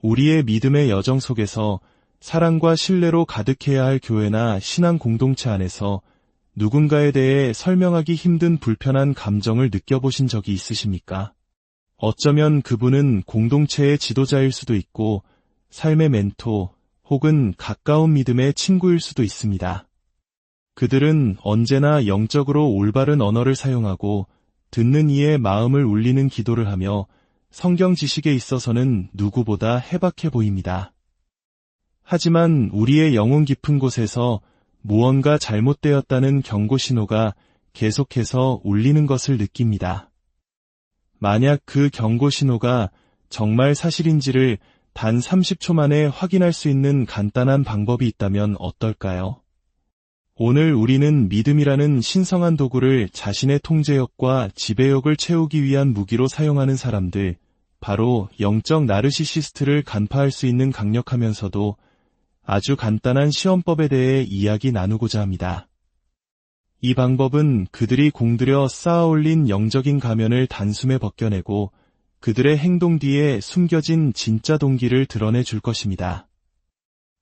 우리의 믿음의 여정 속에서 사랑과 신뢰로 가득해야 할 교회나 신앙 공동체 안에서 누군가에 대해 설명하기 힘든 불편한 감정을 느껴보신 적이 있으십니까? 어쩌면 그분은 공동체의 지도자일 수도 있고 삶의 멘토 혹은 가까운 믿음의 친구일 수도 있습니다. 그들은 언제나 영적으로 올바른 언어를 사용하고 듣는 이의 마음을 울리는 기도를 하며 성경 지식에 있어서는 누구보다 해박해 보입니다. 하지만 우리의 영혼 깊은 곳에서 무언가 잘못되었다는 경고 신호가 계속해서 울리는 것을 느낍니다. 만약 그 경고 신호가 정말 사실인지를 단 30초 만에 확인할 수 있는 간단한 방법이 있다면 어떨까요? 오늘 우리는 믿음이라는 신성한 도구를 자신의 통제욕과 지배욕을 채우기 위한 무기로 사용하는 사람들, 바로 영적 나르시시스트를 간파할 수 있는 강력하면서도 아주 간단한 시험법에 대해 이야기 나누고자 합니다. 이 방법은 그들이 공들여 쌓아올린 영적인 가면을 단숨에 벗겨내고 그들의 행동 뒤에 숨겨진 진짜 동기를 드러내 줄 것입니다.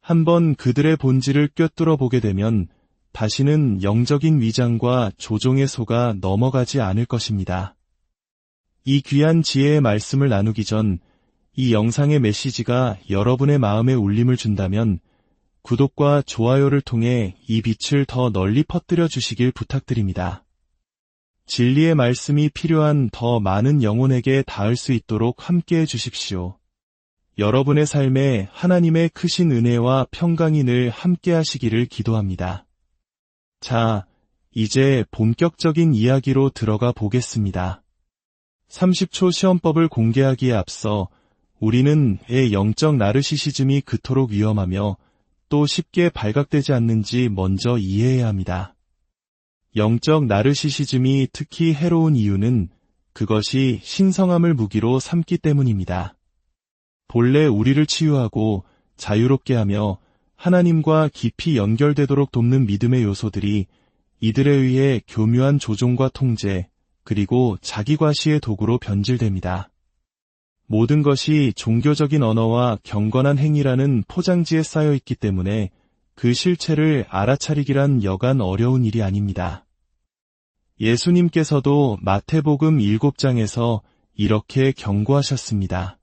한번 그들의 본질을 꿰뚫어 보게 되면 다시는 영적인 위장과 조종에 속아 넘어가지 않을 것입니다. 이 귀한 지혜의 말씀을 나누기 전 이 영상의 메시지가 여러분의 마음에 울림을 준다면 구독과 좋아요를 통해 이 빛을 더 널리 퍼뜨려 주시길 부탁드립니다. 진리의 말씀이 필요한 더 많은 영혼에게 닿을 수 있도록 함께해 주십시오. 여러분의 삶에 하나님의 크신 은혜와 평강이 늘 함께하시기를 기도합니다. 자, 이제 본격적인 이야기로 들어가 보겠습니다. 30초 시험법을 공개하기에 앞서 우리는 왜 영적 나르시시즘이 그토록 위험하며 또 쉽게 발각되지 않는지 먼저 이해해야 합니다. 영적 나르시시즘이 특히 해로운 이유는 그것이 신성함을 무기로 삼기 때문입니다. 본래 우리를 치유하고 자유롭게 하며 하나님과 깊이 연결되도록 돕는 믿음의 요소들이 이들에 의해 교묘한 조종과 통제, 그리고 자기과시의 도구로 변질됩니다. 모든 것이 종교적인 언어와 경건한 행위라는 포장지에 쌓여 있기 때문에 그 실체를 알아차리기란 여간 어려운 일이 아닙니다. 예수님께서도 마태복음 7장에서 이렇게 경고하셨습니다.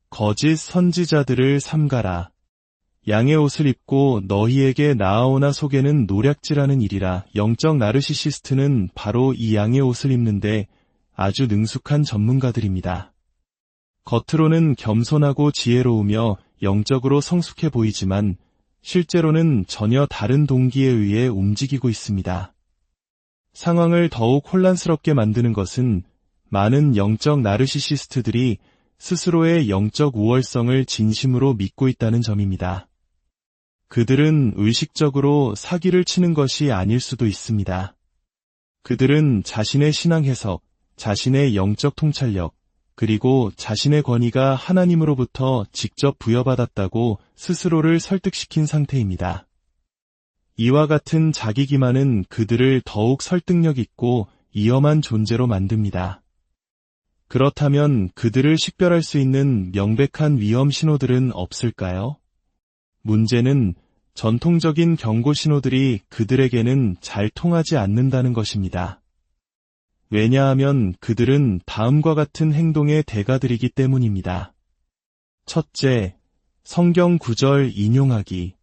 거짓 선지자들을 삼가라. 양의 옷을 입고 너희에게 나아오나 속에는 노략질하는 일이라. 영적 나르시시스트는 바로 이 양의 옷을 입는데 아주 능숙한 전문가들입니다. 겉으로는 겸손하고 지혜로우며 영적으로 성숙해 보이지만 실제로는 전혀 다른 동기에 의해 움직이고 있습니다. 상황을 더욱 혼란스럽게 만드는 것은 많은 영적 나르시시스트들이 스스로의 영적 우월성을 진심으로 믿고 있다는 점입니다. 그들은 의식적으로 사기를 치는 것이 아닐 수도 있습니다. 그들은 자신의 신앙 해석, 자신의 영적 통찰력, 그리고 자신의 권위가 하나님으로부터 직접 부여받았다고 스스로를 설득시킨 상태입니다. 이와 같은 자기 기만은 그들을 더욱 설득력 있고 위험한 존재로 만듭니다. 그렇다면 그들을 식별할 수 있는 명백한 위험 신호들은 없을까요? 문제는 전통적인 경고 신호들이 그들에게는 잘 통하지 않는다는 것입니다. 왜냐하면 그들은 다음과 같은 행동의 대가들이기 때문입니다. 첫째, 성경 구절 인용하기.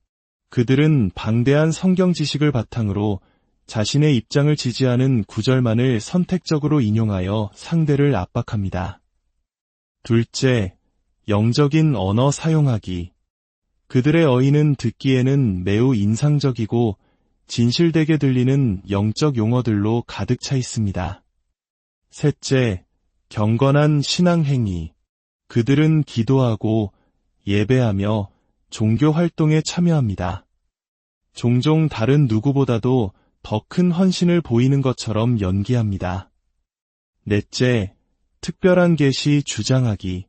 그들은 방대한 성경 지식을 바탕으로 자신의 입장을 지지하는 구절만을 선택적으로 인용하여 상대를 압박합니다. 둘째, 영적인 언어 사용하기. 그들의 어휘는 듣기에는 매우 인상적이고 진실되게 들리는 영적 용어들로 가득 차 있습니다. 셋째, 경건한 신앙 행위. 그들은 기도하고 예배하며 종교 활동에 참여합니다. 종종 다른 누구보다도 더 큰 헌신을 보이는 것처럼 연기합니다. 넷째, 특별한 계시 주장하기.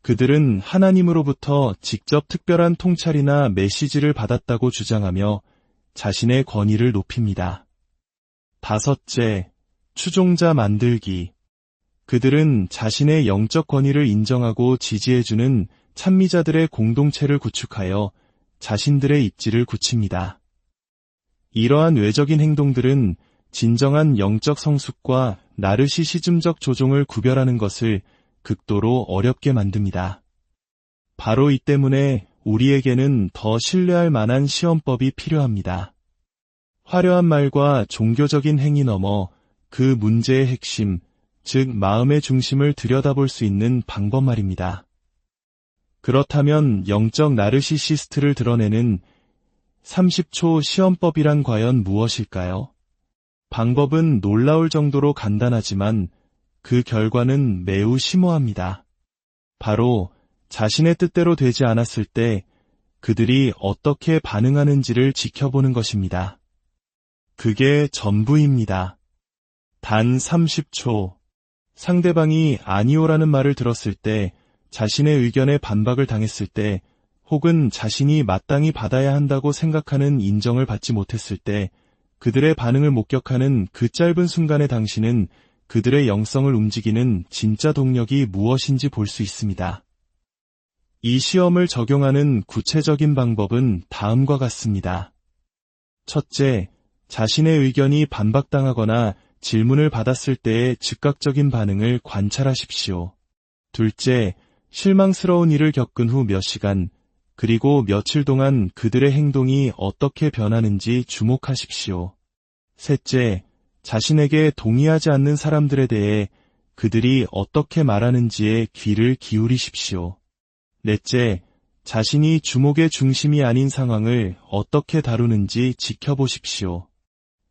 그들은 하나님으로부터 직접 특별한 통찰이나 메시지를 받았다고 주장하며 자신의 권위를 높입니다. 다섯째, 추종자 만들기. 그들은 자신의 영적 권위를 인정하고 지지해주는 찬미자들의 공동체를 구축하여 자신들의 입지를 굳힙니다. 이러한 외적인 행동들은 진정한 영적 성숙과 나르시시즘적 조종을 구별하는 것을 극도로 어렵게 만듭니다. 바로 이 때문에 우리에게는 더 신뢰할 만한 시험법이 필요합니다. 화려한 말과 종교적인 행위 넘어 그 문제의 핵심, 즉 마음의 중심을 들여다볼 수 있는 방법 말입니다. 그렇다면 영적 나르시시스트를 드러내는 30초 시험법이란 과연 무엇일까요? 방법은 놀라울 정도로 간단하지만 그 결과는 매우 심오합니다. 바로 자신의 뜻대로 되지 않았을 때 그들이 어떻게 반응하는지를 지켜보는 것입니다. 그게 전부입니다. 단 30초. 상대방이 아니오라는 말을 들었을 때, 자신의 의견에 반박을 당했을 때, 혹은 자신이 마땅히 받아야 한다고 생각하는 인정을 받지 못했을 때, 그들의 반응을 목격하는 그 짧은 순간에 당신은 그들의 영성을 움직이는 진짜 동력이 무엇인지 볼 수 있습니다. 이 시험을 적용하는 구체적인 방법은 다음과 같습니다. 첫째, 자신의 의견이 반박당하거나 질문을 받았을 때의 즉각적인 반응을 관찰하십시오. 둘째, 실망스러운 일을 겪은 후 몇 시간, 그리고 며칠 동안 그들의 행동이 어떻게 변하는지 주목하십시오. 셋째, 자신에게 동의하지 않는 사람들에 대해 그들이 어떻게 말하는지에 귀를 기울이십시오. 넷째, 자신이 주목의 중심이 아닌 상황을 어떻게 다루는지 지켜보십시오.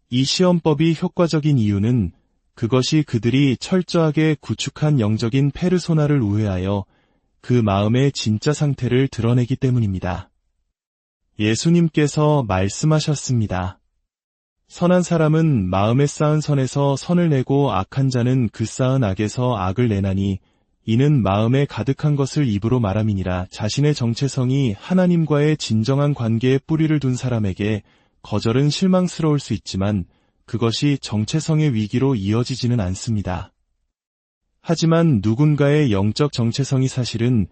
이 시험법이 효과적인 이유는 그것이 그들이 철저하게 구축한 영적인 페르소나를 우회하여 그 마음의 진짜 상태를 드러내기 때문입니다. 예수님께서 말씀하셨습니다. 선한 사람은 마음에 쌓은 선에서 선을 내고 악한 자는 그 쌓은 악에서 악을 내나니 이는 마음에 가득한 것을 입으로 말함이니라. 자신의 정체성이 하나님과의 진정한 관계에 뿌리를 둔 사람에게 거절은 실망스러울 수 있지만 그것이 정체성의 위기로 이어지지는 않습니다. 하지만 누군가의 영적 정체성이 사실은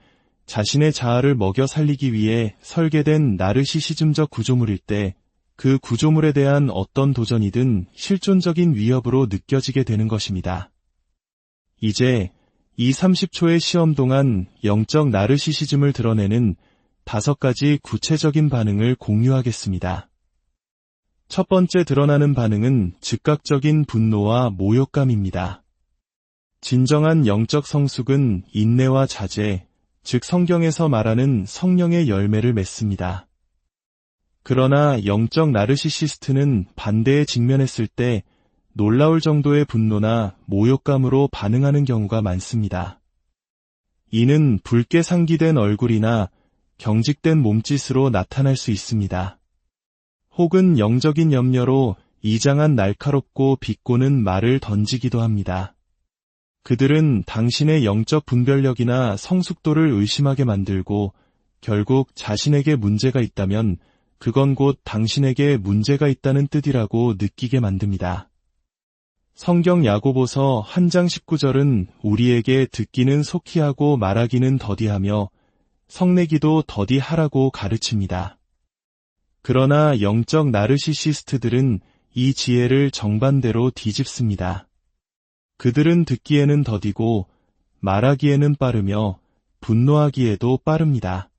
자신의 자아를 먹여 살리기 위해 설계된 나르시시즘적 구조물일 때 그 구조물에 대한 어떤 도전이든 실존적인 위협으로 느껴지게 되는 것입니다. 이제 이 30초의 시험 동안 영적 나르시시즘을 드러내는 5가지 구체적인 반응을 공유하겠습니다. 첫 번째 드러나는 반응은 즉각적인 분노와 모욕감입니다. 진정한 영적 성숙은 인내와 자제, 즉 성경에서 말하는 성령의 열매를 맺습니다. 그러나 영적 나르시시스트는 반대에 직면했을 때 놀라울 정도의 분노나 모욕감으로 반응하는 경우가 많습니다. 이는 붉게 상기된 얼굴이나 경직된 몸짓으로 나타날 수 있습니다. 혹은 영적인 염려로 이장한 날카롭고 비꼬는 말을 던지기도 합니다. 그들은 당신의 영적 분별력이나 성숙도를 의심하게 만들고 결국 자신에게 문제가 있다면 그건 곧 당신에게 문제가 있다는 뜻이라고 느끼게 만듭니다. 성경 야고보서 1장 19절은 우리에게 듣기는 속히 하고 말하기는 더디하며 성내기도 더디하라고 가르칩니다. 그러나 영적 나르시시스트들은 이 지혜를 정반대로 뒤집습니다. 그들은 듣기에는 더디고 말하기에는 빠르며 분노하기에도 빠릅니다.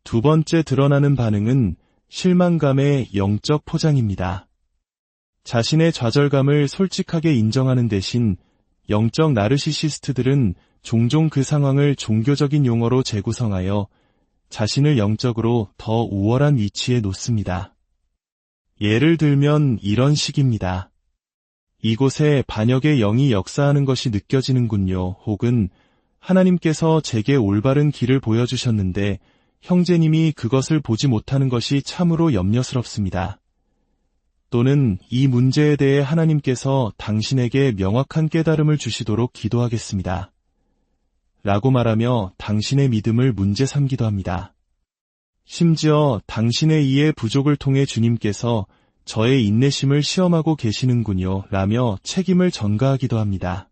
두 번째 드러나는 반응은 실망감의 영적 포장입니다. 자신의 좌절감을 솔직하게 인정하는 대신 영적 나르시시스트들은 종종 그 상황을 종교적인 용어로 재구성하여 자신을 영적으로 더 우월한 위치에 놓습니다. 예를 들면 이런 식입니다. 이곳에 반역의 영이 역사하는 것이 느껴지는군요. 혹은 하나님께서 제게 올바른 길을 보여주셨는데 형제님이 그것을 보지 못하는 것이 참으로 염려스럽습니다. 또는 이 문제에 대해 하나님께서 당신에게 명확한 깨달음을 주시도록 기도하겠습니다. 라고 말하며 당신의 믿음을 문제 삼기도 합니다. 심지어 당신의 이해 부족을 통해 주님께서 저의 인내심을 시험하고 계시는군요. 라며 책임을 전가하기도 합니다.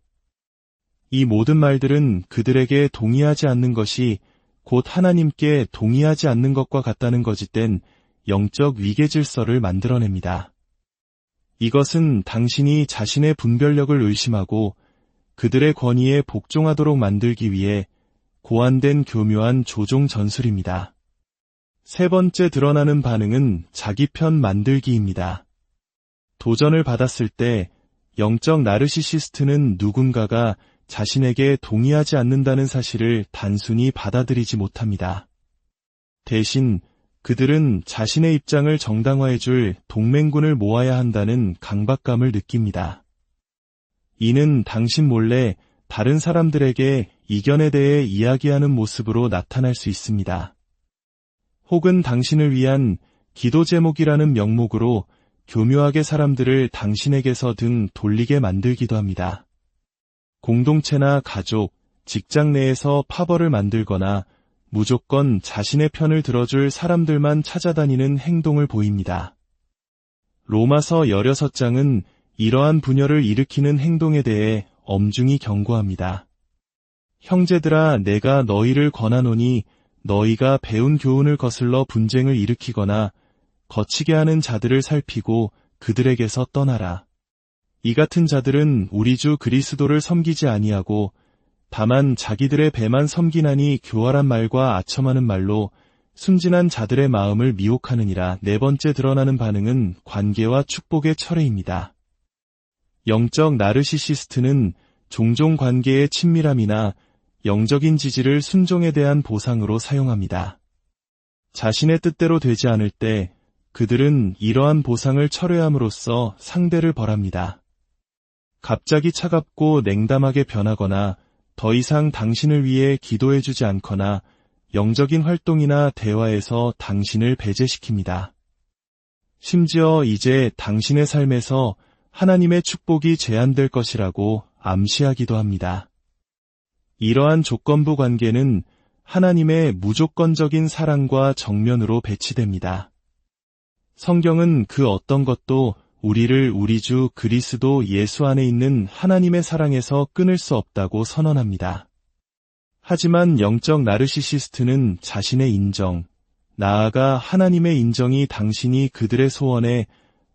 이 모든 말들은 그들에게 동의하지 않는 것이 곧 하나님께 동의하지 않는 것과 같다는 거짓된 영적 위계 질서를 만들어냅니다. 이것은 당신이 자신의 분별력을 의심하고 그들의 권위에 복종하도록 만들기 위해 고안된 교묘한 조종 전술입니다. 세 번째 드러나는 반응은 자기 편 만들기입니다. 도전을 받았을 때 영적 나르시시스트는 누군가가 자신에게 동의하지 않는다는 사실을 단순히 받아들이지 못합니다. 대신 그들은 자신의 입장을 정당화해줄 동맹군을 모아야 한다는 강박감을 느낍니다. 이는 당신 몰래 다른 사람들에게 이견에 대해 이야기하는 모습으로 나타날 수 있습니다. 혹은 당신을 위한 기도 제목이라는 명목으로 교묘하게 사람들을 당신에게서 등 돌리게 만들기도 합니다. 공동체나 가족, 직장 내에서 파벌을 만들거나 무조건 자신의 편을 들어줄 사람들만 찾아다니는 행동을 보입니다. 로마서 16장은 이러한 분열을 일으키는 행동에 대해 엄중히 경고합니다. 형제들아, 내가 너희를 권하노니 너희가 배운 교훈을 거슬러 분쟁을 일으키거나 거치게 하는 자들을 살피고 그들에게서 떠나라. 이 같은 자들은 우리 주 그리스도를 섬기지 아니하고 다만 자기들의 배만 섬기나니 교활한 말과 아첨하는 말로 순진한 자들의 마음을 미혹하느니라. 네 번째 드러나는 반응은 관계와 축복의 철회입니다. 영적 나르시시스트는 종종 관계의 친밀함이나 영적인 지지를 순종에 대한 보상으로 사용합니다. 자신의 뜻대로 되지 않을 때 그들은 이러한 보상을 철회함으로써 상대를 벌합니다. 갑자기 차갑고 냉담하게 변하거나 더 이상 당신을 위해 기도해주지 않거나 영적인 활동이나 대화에서 당신을 배제시킵니다. 심지어 이제 당신의 삶에서 하나님의 축복이 제한될 것이라고 암시하기도 합니다. 이러한 조건부 관계는 하나님의 무조건적인 사랑과 정면으로 배치됩니다. 성경은 그 어떤 것도 우리를 우리 주 그리스도 예수 안에 있는 하나님의 사랑에서 끊을 수 없다고 선언합니다. 하지만 영적 나르시시스트는 자신의 인정, 나아가 하나님의 인정이 당신이 그들의 소원에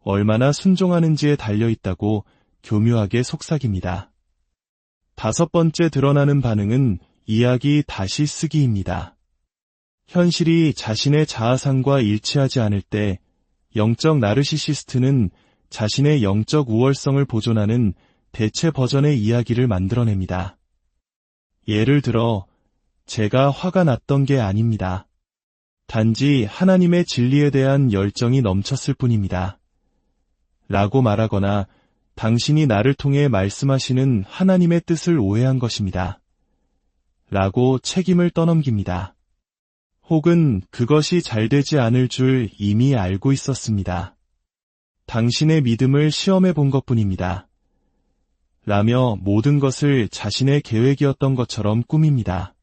얼마나 순종하는지에 달려있다고 교묘하게 속삭입니다. 다섯 번째 드러나는 반응은 이야기 다시 쓰기입니다. 현실이 자신의 자아상과 일치하지 않을 때 영적 나르시시스트는 자신의 영적 우월성을 보존하는 대체 버전의 이야기를 만들어냅니다. 예를 들어, 제가 화가 났던 게 아닙니다. 단지 하나님의 진리에 대한 열정이 넘쳤을 뿐입니다. 라고 말하거나 당신이 나를 통해 말씀하시는 하나님의 뜻을 오해한 것입니다. 라고 책임을 떠넘깁니다. 혹은 그것이 잘 되지 않을 줄 이미 알고 있었습니다. 당신의 믿음을 시험해 본 것뿐입니다. 라며 모든 것을 자신의 계획이었던 것처럼 꾸밉니다.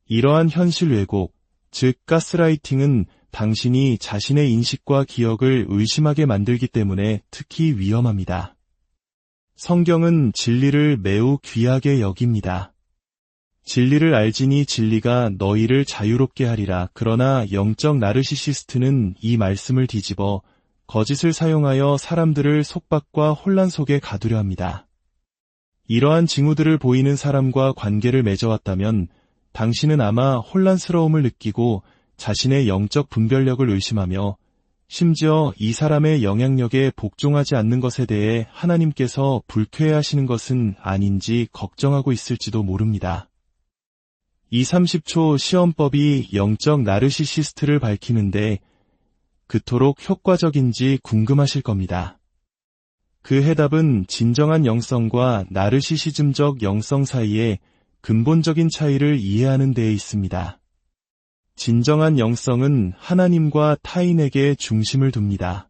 이러한 현실 왜곡, 즉 가스라이팅은 당신이 자신의 인식과 기억을 의심하게 만들기 때문에 특히 위험합니다. 성경은 진리를 매우 귀하게 여깁니다. 진리를 알지니 진리가 너희를 자유롭게 하리라. 그러나 영적 나르시시스트는 이 말씀을 뒤집어 거짓을 사용하여 사람들을 속박과 혼란 속에 가두려 합니다. 이러한 징후들을 보이는 사람과 관계를 맺어왔다면 당신은 아마 혼란스러움을 느끼고 자신의 영적 분별력을 의심하며 심지어 이 사람의 영향력에 복종하지 않는 것에 대해 하나님께서 불쾌해하시는 것은 아닌지 걱정하고 있을지도 모릅니다. 이 30초 시험법이 영적 나르시시스트를 밝히는데 그토록 효과적인지 궁금하실 겁니다. 그 해답은 진정한 영성과 나르시시즘적 영성 사이의 근본적인 차이를 이해하는 데에 있습니다. 진정한 영성은 하나님과 타인에게 중심을 둡니다.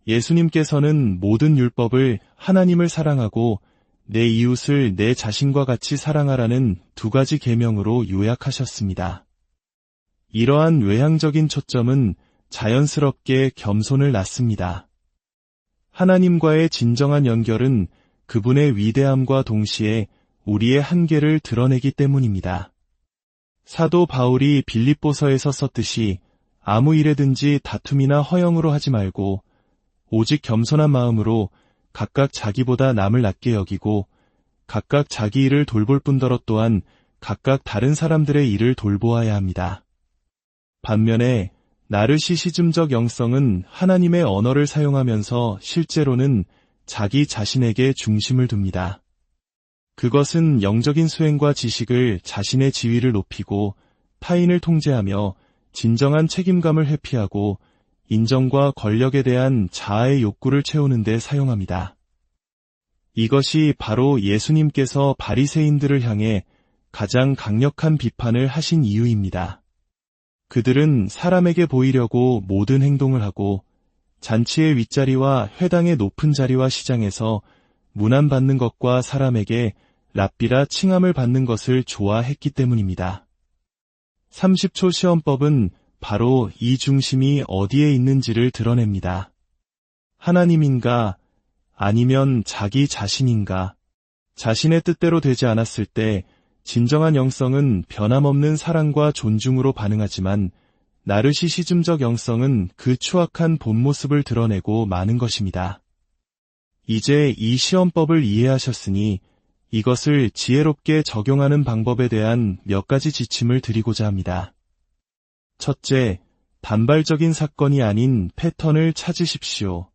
예수님께서는 모든 율법을 하나님을 사랑하고 내 이웃을 내 자신과 같이 사랑하라는 두 가지 계명으로 요약하셨습니다. 이러한 외향적인 초점은 자연스럽게 겸손을 낳습니다. 하나님과의 진정한 연결은 그분의 위대함과 동시에 우리의 한계를 드러내기 때문입니다. 사도 바울이 빌립보서에서 썼듯이 아무 일에든지 다툼이나 허영으로 하지 말고 오직 겸손한 마음으로 각각 자기보다 남을 낮게 여기고 각각 자기 일을 돌볼 뿐더러 또한 각각 다른 사람들의 일을 돌보아야 합니다. 반면에 나르시시즘적 영성은 하나님의 언어를 사용하면서 실제로는 자기 자신에게 중심을 둡니다. 그것은 영적인 수행과 지식을 자신의 지위를 높이고 타인을 통제하며 진정한 책임감을 회피하고 인정과 권력에 대한 자아의 욕구를 채우는 데 사용합니다. 이것이 바로 예수님께서 바리새인들을 향해 가장 강력한 비판을 하신 이유입니다. 그들은 사람에게 보이려고 모든 행동을 하고 잔치의 윗자리와 회당의 높은 자리와 시장에서 문안받는 것과 사람에게 랍비라 칭함을 받는 것을 좋아했기 때문입니다. 30초 시험법은 바로 이 중심이 어디에 있는지를 드러냅니다. 하나님인가 아니면 자기 자신인가? 자신의 뜻대로 되지 않았을 때 진정한 영성은 변함없는 사랑과 존중으로 반응하지만 나르시시즘적 영성은 그 추악한 본 모습을 드러내고 마는 것입니다. 이제 이 시험법을 이해하셨으니 이것을 지혜롭게 적용하는 방법에 대한 몇 가지 지침을 드리고자 합니다. 첫째, 단발적인 사건이 아닌 패턴을 찾으십시오.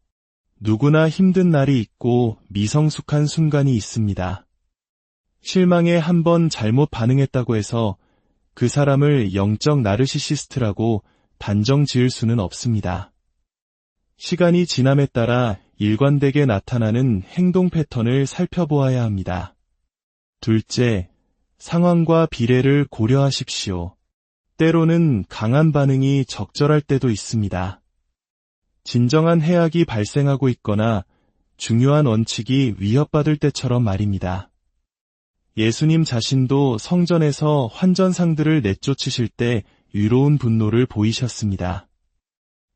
누구나 힘든 날이 있고 미성숙한 순간이 있습니다. 실망에 한번 잘못 반응했다고 해서 그 사람을 영적 나르시시스트라고 단정 지을 수는 없습니다. 시간이 지남에 따라 일관되게 나타나는 행동 패턴을 살펴보아야 합니다. 둘째, 상황과 비례를 고려하십시오. 때로는 강한 반응이 적절할 때도 있습니다. 진정한 해악이 발생하고 있거나 중요한 원칙이 위협받을 때처럼 말입니다. 예수님 자신도 성전에서 환전상들을 내쫓으실 때 위로운 분노를 보이셨습니다.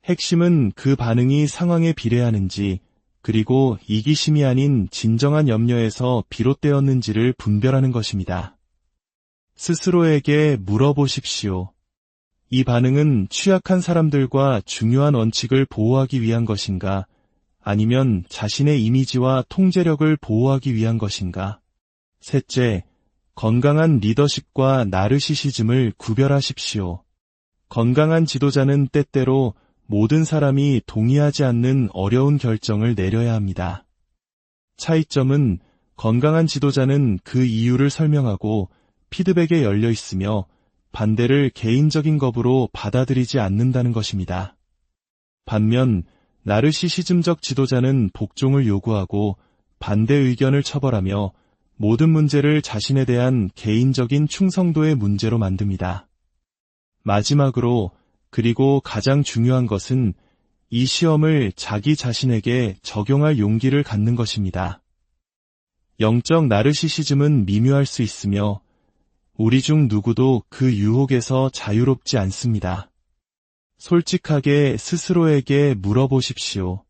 핵심은 그 반응이 상황에 비례하는지 그리고 이기심이 아닌 진정한 염려에서 비롯되었는지를 분별하는 것입니다. 스스로에게 물어보십시오. 이 반응은 취약한 사람들과 중요한 원칙을 보호하기 위한 것인가? 아니면 자신의 이미지와 통제력을 보호하기 위한 것인가? 셋째, 건강한 리더십과 나르시시즘을 구별하십시오. 건강한 지도자는 때때로 모든 사람이 동의하지 않는 어려운 결정을 내려야 합니다. 차이점은 건강한 지도자는 그 이유를 설명하고 피드백에 열려 있으며 반대를 개인적인 겁으로 받아들이지 않는다는 것입니다. 반면 나르시시즘적 지도자는 복종을 요구하고 반대 의견을 처벌하며 모든 문제를 자신에 대한 개인적인 충성도의 문제로 만듭니다. 마지막으로 그리고 가장 중요한 것은 이 시험을 자기 자신에게 적용할 용기를 갖는 것입니다. 영적 나르시시즘은 미묘할 수 있으며 우리 중 누구도 그 유혹에서 자유롭지 않습니다. 솔직하게 스스로에게 물어보십시오.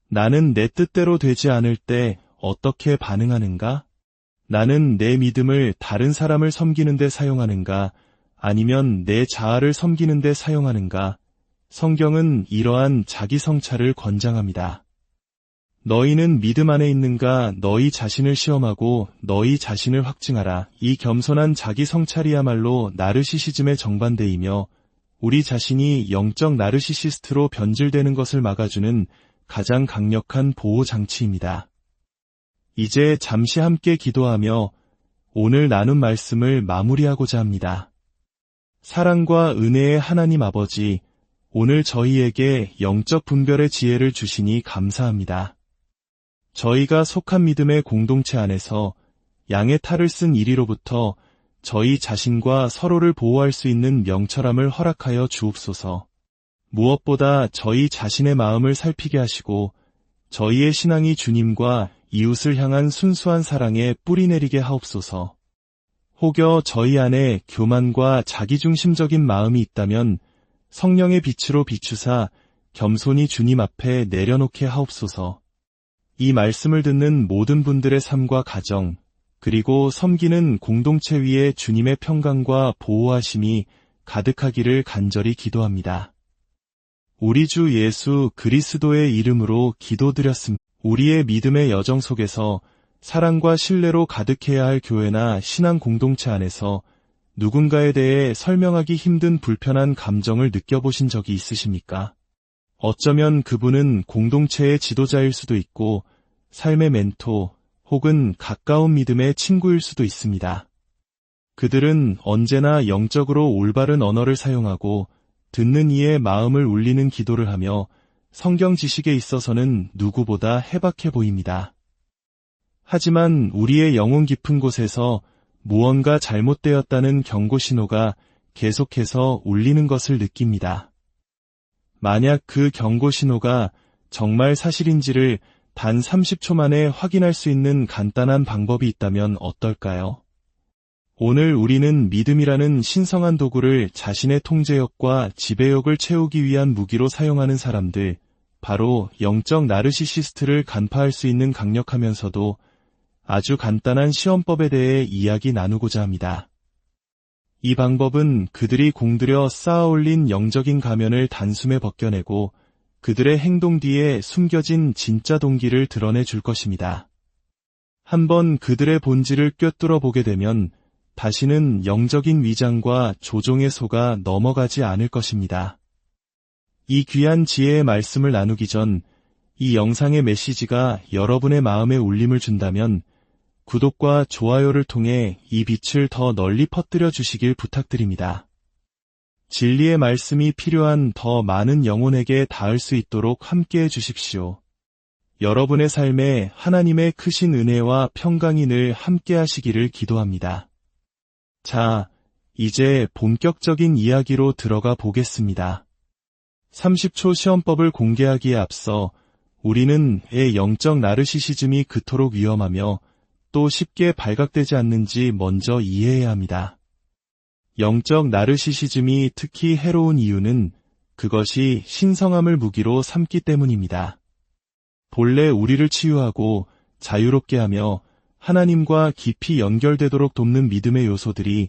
나는 내 뜻대로 되지 않을 때 어떻게 반응하는가? 나는 내 믿음을 다른 사람을 섬기는 데 사용하는가? 아니면 내 자아를 섬기는 데 사용하는가? 성경은 이러한 자기 성찰을 권장합니다. 너희는 믿음 안에 있는가? 너희 자신을 시험하고 너희 자신을 확증하라. 이 겸손한 자기 성찰이야말로 나르시시즘의 정반대이며 우리 자신이 영적 나르시시스트로 변질되는 것을 막아주는 가장 강력한 보호 장치입니다. 이제 잠시 함께 기도하며 오늘 나눈 말씀을 마무리하고자 합니다. 사랑과 은혜의 하나님 아버지, 오늘 저희에게 영적 분별의 지혜를 주시니 감사합니다. 저희가 속한 믿음의 공동체 안에서 양의 탈을 쓴 이리로부터 저희 자신과 서로를 보호할 수 있는 명철함을 허락하여 주옵소서. 무엇보다 저희 자신의 마음을 살피게 하시고 저희의 신앙이 주님과 이웃을 향한 순수한 사랑에 뿌리내리게 하옵소서. 혹여 저희 안에 교만과 자기중심적인 마음이 있다면 성령의 빛으로 비추사 겸손히 주님 앞에 내려놓게 하옵소서. 이 말씀을 듣는 모든 분들의 삶과 가정, 그리고 섬기는 공동체 위에 주님의 평강과 보호하심이 가득하기를 간절히 기도합니다. 우리 주 예수 그리스도의 이름으로 기도드렸습니다. 우리의 믿음의 여정 속에서 사랑과 신뢰로 가득해야 할 교회나 신앙 공동체 안에서 누군가에 대해 설명하기 힘든 불편한 감정을 느껴보신 적이 있으십니까? 어쩌면 그분은 공동체의 지도자일 수도 있고 삶의 멘토 혹은 가까운 믿음의 친구일 수도 있습니다. 그들은 언제나 영적으로 올바른 언어를 사용하고 듣는 이의 마음을 울리는 기도를 하며 성경 지식에 있어서는 누구보다 해박해 보입니다. 하지만 우리의 영혼 깊은 곳에서 무언가 잘못되었다는 경고 신호가 계속해서 울리는 것을 느낍니다. 만약 그 경고 신호가 정말 사실인지를 단 30초 만에 확인할 수 있는 간단한 방법이 있다면 어떨까요? 오늘 우리는 믿음이라는 신성한 도구를 자신의 통제욕과 지배욕을 채우기 위한 무기로 사용하는 사람들, 바로 영적 나르시시스트를 간파할 수 있는 강력하면서도 아주 간단한 시험법에 대해 이야기 나누고자 합니다. 이 방법은 그들이 공들여 쌓아올린 영적인 가면을 단숨에 벗겨내고 그들의 행동 뒤에 숨겨진 진짜 동기를 드러내 줄 것입니다. 한번 그들의 본질을 꿰뚫어 보게 되면 다시는 영적인 위장과 조종의 소가 넘어가지 않을 것입니다. 이 귀한 지혜의 말씀을 나누기 전 이 영상의 메시지가 여러분의 마음에 울림을 준다면 구독과 좋아요를 통해 이 빛을 더 널리 퍼뜨려 주시길 부탁드립니다. 진리의 말씀이 필요한 더 많은 영혼에게 닿을 수 있도록 함께해 주십시오. 여러분의 삶에 하나님의 크신 은혜와 평강이 늘 함께하시기를 기도합니다. 자, 이제 본격적인 이야기로 들어가 보겠습니다. 30초 시험법을 공개하기에 앞서 우리는 영적 나르시시즘이 그토록 위험하며 또 쉽게 발각되지 않는지 먼저 이해해야 합니다. 영적 나르시시즘이 특히 해로운 이유는 그것이 신성함을 무기로 삼기 때문입니다. 본래 우리를 치유하고 자유롭게 하며 하나님과 깊이 연결되도록 돕는 믿음의 요소들이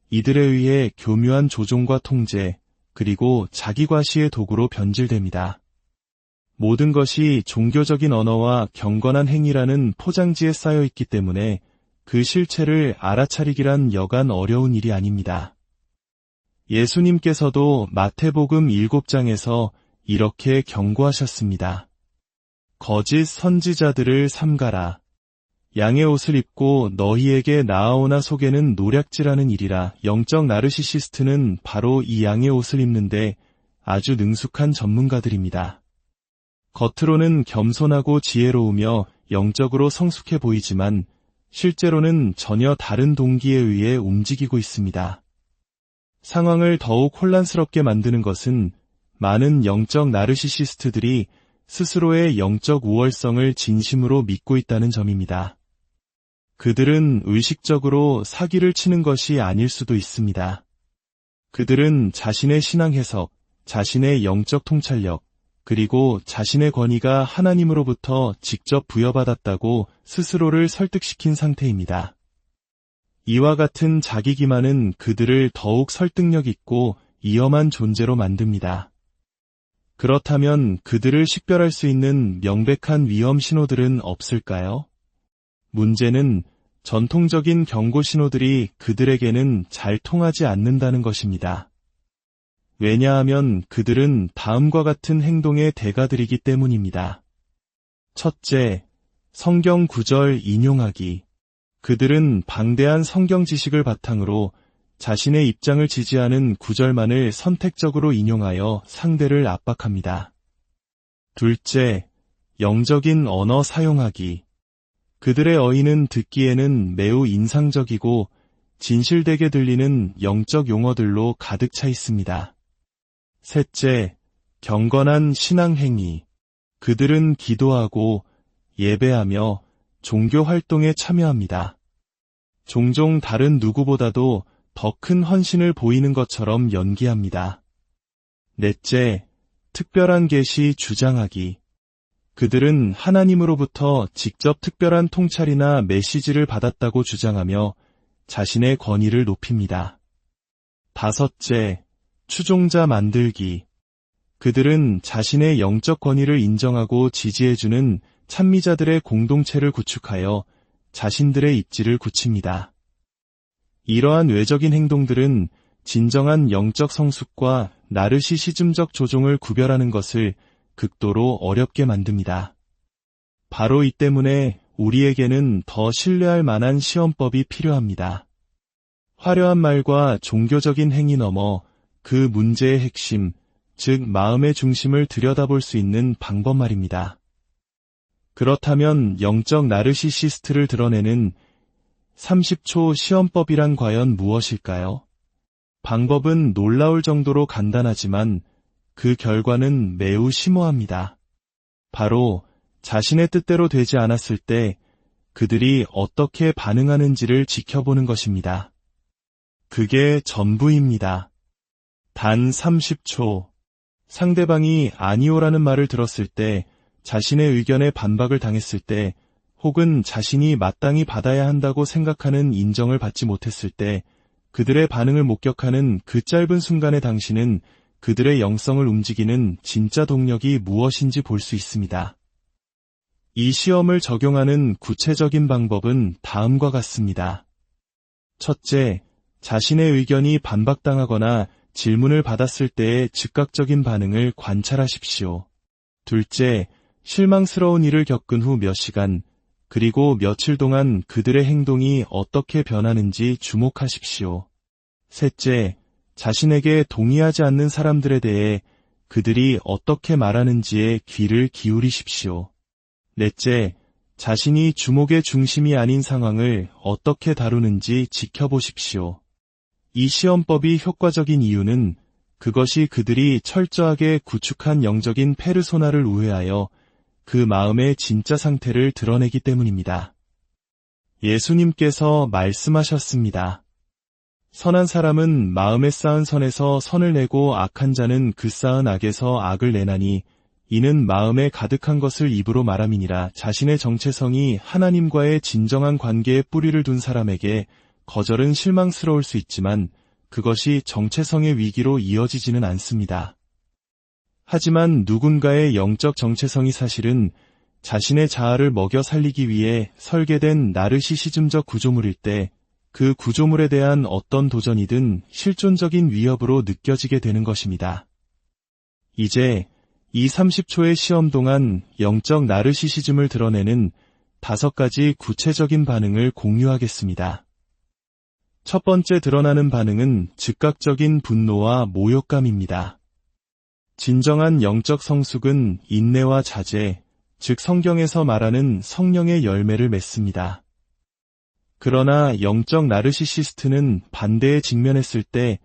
이들에 의해 교묘한 조종과 통제, 그리고 자기과시의 도구로 변질됩니다. 모든 것이 종교적인 언어와 경건한 행위라는 포장지에 쌓여 있기 때문에 그 실체를 알아차리기란 여간 어려운 일이 아닙니다. 예수님께서도 마태복음 7장에서 이렇게 경고하셨습니다. 거짓 선지자들을 삼가라. 양의 옷을 입고 너희에게 나아오나 속에는 노략질하는 일이라. 영적 나르시시스트는 바로 이 양의 옷을 입는데 아주 능숙한 전문가들입니다. 겉으로는 겸손하고 지혜로우며 영적으로 성숙해 보이지만 실제로는 전혀 다른 동기에 의해 움직이고 있습니다. 상황을 더욱 혼란스럽게 만드는 것은 많은 영적 나르시시스트들이 스스로의 영적 우월성을 진심으로 믿고 있다는 점입니다. 그들은 의식적으로 사기를 치는 것이 아닐 수도 있습니다. 그들은 자신의 신앙 해석, 자신의 영적 통찰력, 그리고 자신의 권위가 하나님으로부터 직접 부여받았다고 스스로를 설득시킨 상태입니다. 이와 같은 자기 기만은 그들을 더욱 설득력 있고 위험한 존재로 만듭니다. 그렇다면 그들을 식별할 수 있는 명백한 위험 신호들은 없을까요? 문제는 전통적인 경고 신호들이 그들에게는 잘 통하지 않는다는 것입니다. 왜냐하면 그들은 다음과 같은 행동의 대가들이기 때문입니다. 첫째, 성경 구절 인용하기. 그들은 방대한 성경 지식을 바탕으로 자신의 입장을 지지하는 구절만을 선택적으로 인용하여 상대를 압박합니다. 둘째, 영적인 언어 사용하기. 그들의 어휘는 듣기에는 매우 인상적이고 진실되게 들리는 영적 용어들로 가득 차 있습니다. 셋째, 경건한 신앙 행위. 그들은 기도하고 예배하며 종교 활동에 참여합니다. 종종 다른 누구보다도 더 큰 헌신을 보이는 것처럼 연기합니다. 넷째, 특별한 계시 주장하기. 그들은 하나님으로부터 직접 특별한 통찰이나 메시지를 받았다고 주장하며 자신의 권위를 높입니다. 다섯째, 추종자 만들기. 그들은 자신의 영적 권위를 인정하고 지지해주는 찬미자들의 공동체를 구축하여 자신들의 입지를 굳힙니다. 이러한 외적인 행동들은 진정한 영적 성숙과 나르시시즘적 조종을 구별하는 것을 극도로 어렵게 만듭니다. 바로 이 때문에 우리에게는 더 신뢰할 만한 시험법이 필요합니다. 화려한 말과 종교적인 행위 너머 그 문제의 핵심, 즉 마음의 중심을 들여다볼 수 있는 방법 말입니다. 그렇다면 영적 나르시시스트를 드러내는 30초 시험법이란 과연 무엇일까요? 방법은 놀라울 정도로 간단하지만 그 결과는 매우 심오합니다. 바로 자신의 뜻대로 되지 않았을 때 그들이 어떻게 반응하는지를 지켜보는 것입니다. 그게 전부입니다. 단 30초. 상대방이 아니오라는 말을 들었을 때, 자신의 의견에 반박을 당했을 때, 혹은 자신이 마땅히 받아야 한다고 생각하는 인정을 받지 못했을 때, 그들의 반응을 목격하는 그 짧은 순간에 당신은 그들의 영성을 움직이는 진짜 동력이 무엇인지 볼 수 있습니다. 이 시험을 적용하는 구체적인 방법은 다음과 같습니다. 첫째, 자신의 의견이 반박당하거나 질문을 받았을 때의 즉각적인 반응을 관찰하십시오. 둘째, 실망스러운 일을 겪은 후 몇 시간, 그리고 며칠 동안 그들의 행동이 어떻게 변하는지 주목하십시오. 셋째, 자신에게 동의하지 않는 사람들에 대해 그들이 어떻게 말하는지에 귀를 기울이십시오. 넷째, 자신이 주목의 중심이 아닌 상황을 어떻게 다루는지 지켜보십시오. 이 시험법이 효과적인 이유는 그것이 그들이 철저하게 구축한 영적인 페르소나를 우회하여 그 마음의 진짜 상태를 드러내기 때문입니다. 예수님께서 말씀하셨습니다. 선한 사람은 마음에 쌓은 선에서 선을 내고 악한 자는 그 쌓은 악에서 악을 내나니 이는 마음에 가득한 것을 입으로 말함이니라. 자신의 정체성이 하나님과의 진정한 관계에 뿌리를 둔 사람에게 거절은 실망스러울 수 있지만 그것이 정체성의 위기로 이어지지는 않습니다. 하지만 누군가의 영적 정체성이 사실은 자신의 자아를 먹여 살리기 위해 설계된 나르시시즘적 구조물일 때 그 구조물에 대한 어떤 도전이든 실존적인 위협으로 느껴지게 되는 것입니다. 이제 이 30초의 시험 동안 영적 나르시시즘을 드러내는 5가지 구체적인 반응을 공유하겠습니다. 첫 번째 드러나는 반응은 즉각적인 분노와 모욕감입니다. 진정한 영적 성숙은 인내와 자제, 즉 성경에서 말하는 성령의 열매를 맺습니다. 그러나 영적 나르시시스트는 반대에 직면했을 때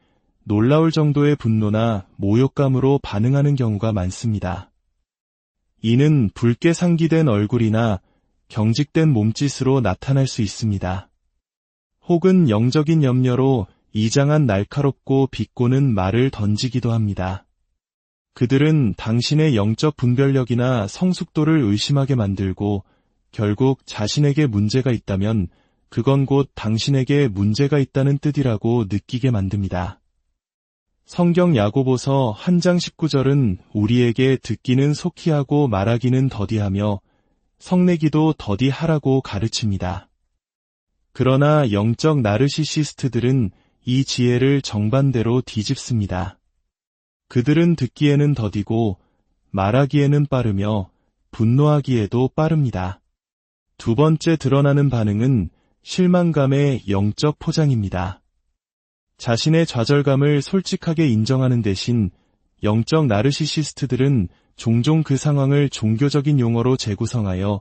놀라울 정도의 분노나 모욕감으로 반응하는 경우가 많습니다. 이는 붉게 상기된 얼굴이나 경직된 몸짓으로 나타날 수 있습니다. 혹은 영적인 염려로 이장한 날카롭고 비꼬는 말을 던지기도 합니다. 그들은 당신의 영적 분별력이나 성숙도를 의심하게 만들고 결국 자신에게 문제가 있다면 그건 곧 당신에게 문제가 있다는 뜻이라고 느끼게 만듭니다. 성경 야고보서 1장 19절은 우리에게 듣기는 속히 하고 말하기는 더디하며 성내기도 더디하라고 가르칩니다. 그러나 영적 나르시시스트들은 이 지혜를 정반대로 뒤집습니다. 그들은 듣기에는 더디고 말하기에는 빠르며 분노하기에도 빠릅니다. 두 번째 드러나는 반응은 실망감의 영적 포장입니다. 자신의 좌절감을 솔직하게 인정하는 대신 영적 나르시시스트들은 종종 그 상황을 종교적인 용어로 재구성하여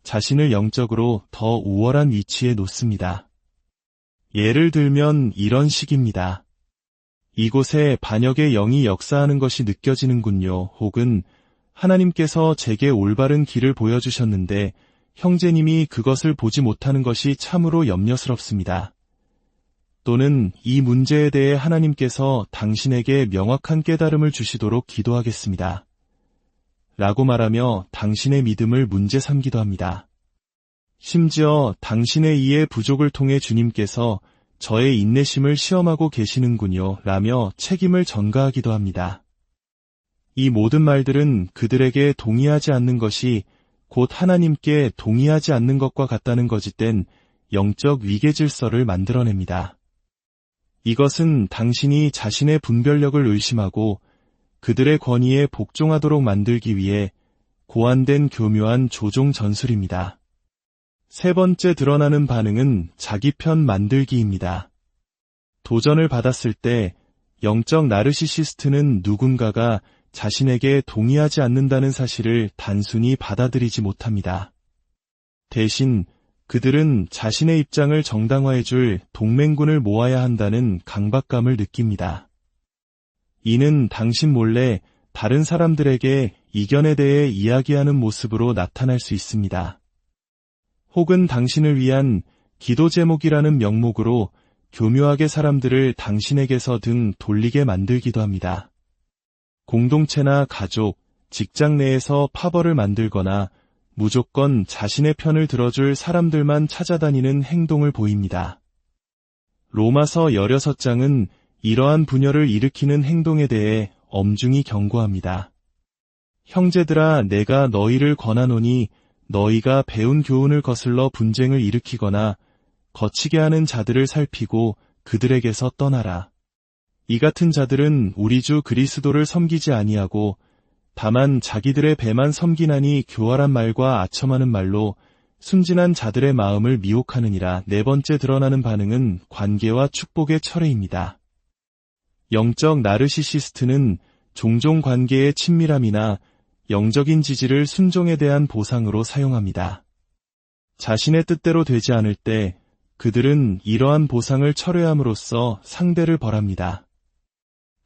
자신을 영적으로 더 우월한 위치에 놓습니다. 예를 들면 이런 식입니다. 이곳에 반역의 영이 역사하는 것이 느껴지는군요. 혹은 하나님께서 제게 올바른 길을 보여주셨는데 형제님이 그것을 보지 못하는 것이 참으로 염려스럽습니다. 또는 이 문제에 대해 하나님께서 당신에게 명확한 깨달음을 주시도록 기도하겠습니다. 라고 말하며 당신의 믿음을 문제 삼기도 합니다. 심지어 당신의 이해 부족을 통해 주님께서 저의 인내심을 시험하고 계시는군요 라며 책임을 전가하기도 합니다. 이 모든 말들은 그들에게 동의하지 않는 것이 곧 하나님께 동의하지 않는 것과 같다는 거짓된 영적 위계 질서를 만들어냅니다. 이것은 당신이 자신의 분별력을 의심하고 그들의 권위에 복종하도록 만들기 위해 고안된 교묘한 조종 전술입니다. 세 번째 드러나는 반응은 자기 편 만들기입니다. 도전을 받았을 때 영적 나르시시스트는 누군가가 자신에게 동의하지 않는다는 사실을 단순히 받아들이지 못합니다. 대신 그들은 자신의 입장을 정당화해줄 동맹군을 모아야 한다는 강박감을 느낍니다. 이는 당신 몰래 다른 사람들에게 이견에 대해 이야기하는 모습으로 나타날 수 있습니다. 혹은 당신을 위한 기도 제목이라는 명목으로 교묘하게 사람들을 당신에게서 등 돌리게 만들기도 합니다. 공동체나 가족, 직장 내에서 파벌을 만들거나 무조건 자신의 편을 들어줄 사람들만 찾아다니는 행동을 보입니다. 로마서 16장은 이러한 분열을 일으키는 행동에 대해 엄중히 경고합니다. 형제들아, 내가 너희를 권하노니 너희가 배운 교훈을 거슬러 분쟁을 일으키거나 거치게 하는 자들을 살피고 그들에게서 떠나라. 이 같은 자들은 우리 주 그리스도를 섬기지 아니하고 다만 자기들의 배만 섬기나니 교활한 말과 아첨하는 말로 순진한 자들의 마음을 미혹하느니라. 네 번째 드러나는 반응은 관계와 축복의 철회입니다. 영적 나르시시스트는 종종 관계의 친밀함이나 영적인 지지를 순종에 대한 보상으로 사용합니다. 자신의 뜻대로 되지 않을 때 그들은 이러한 보상을 철회함으로써 상대를 벌합니다.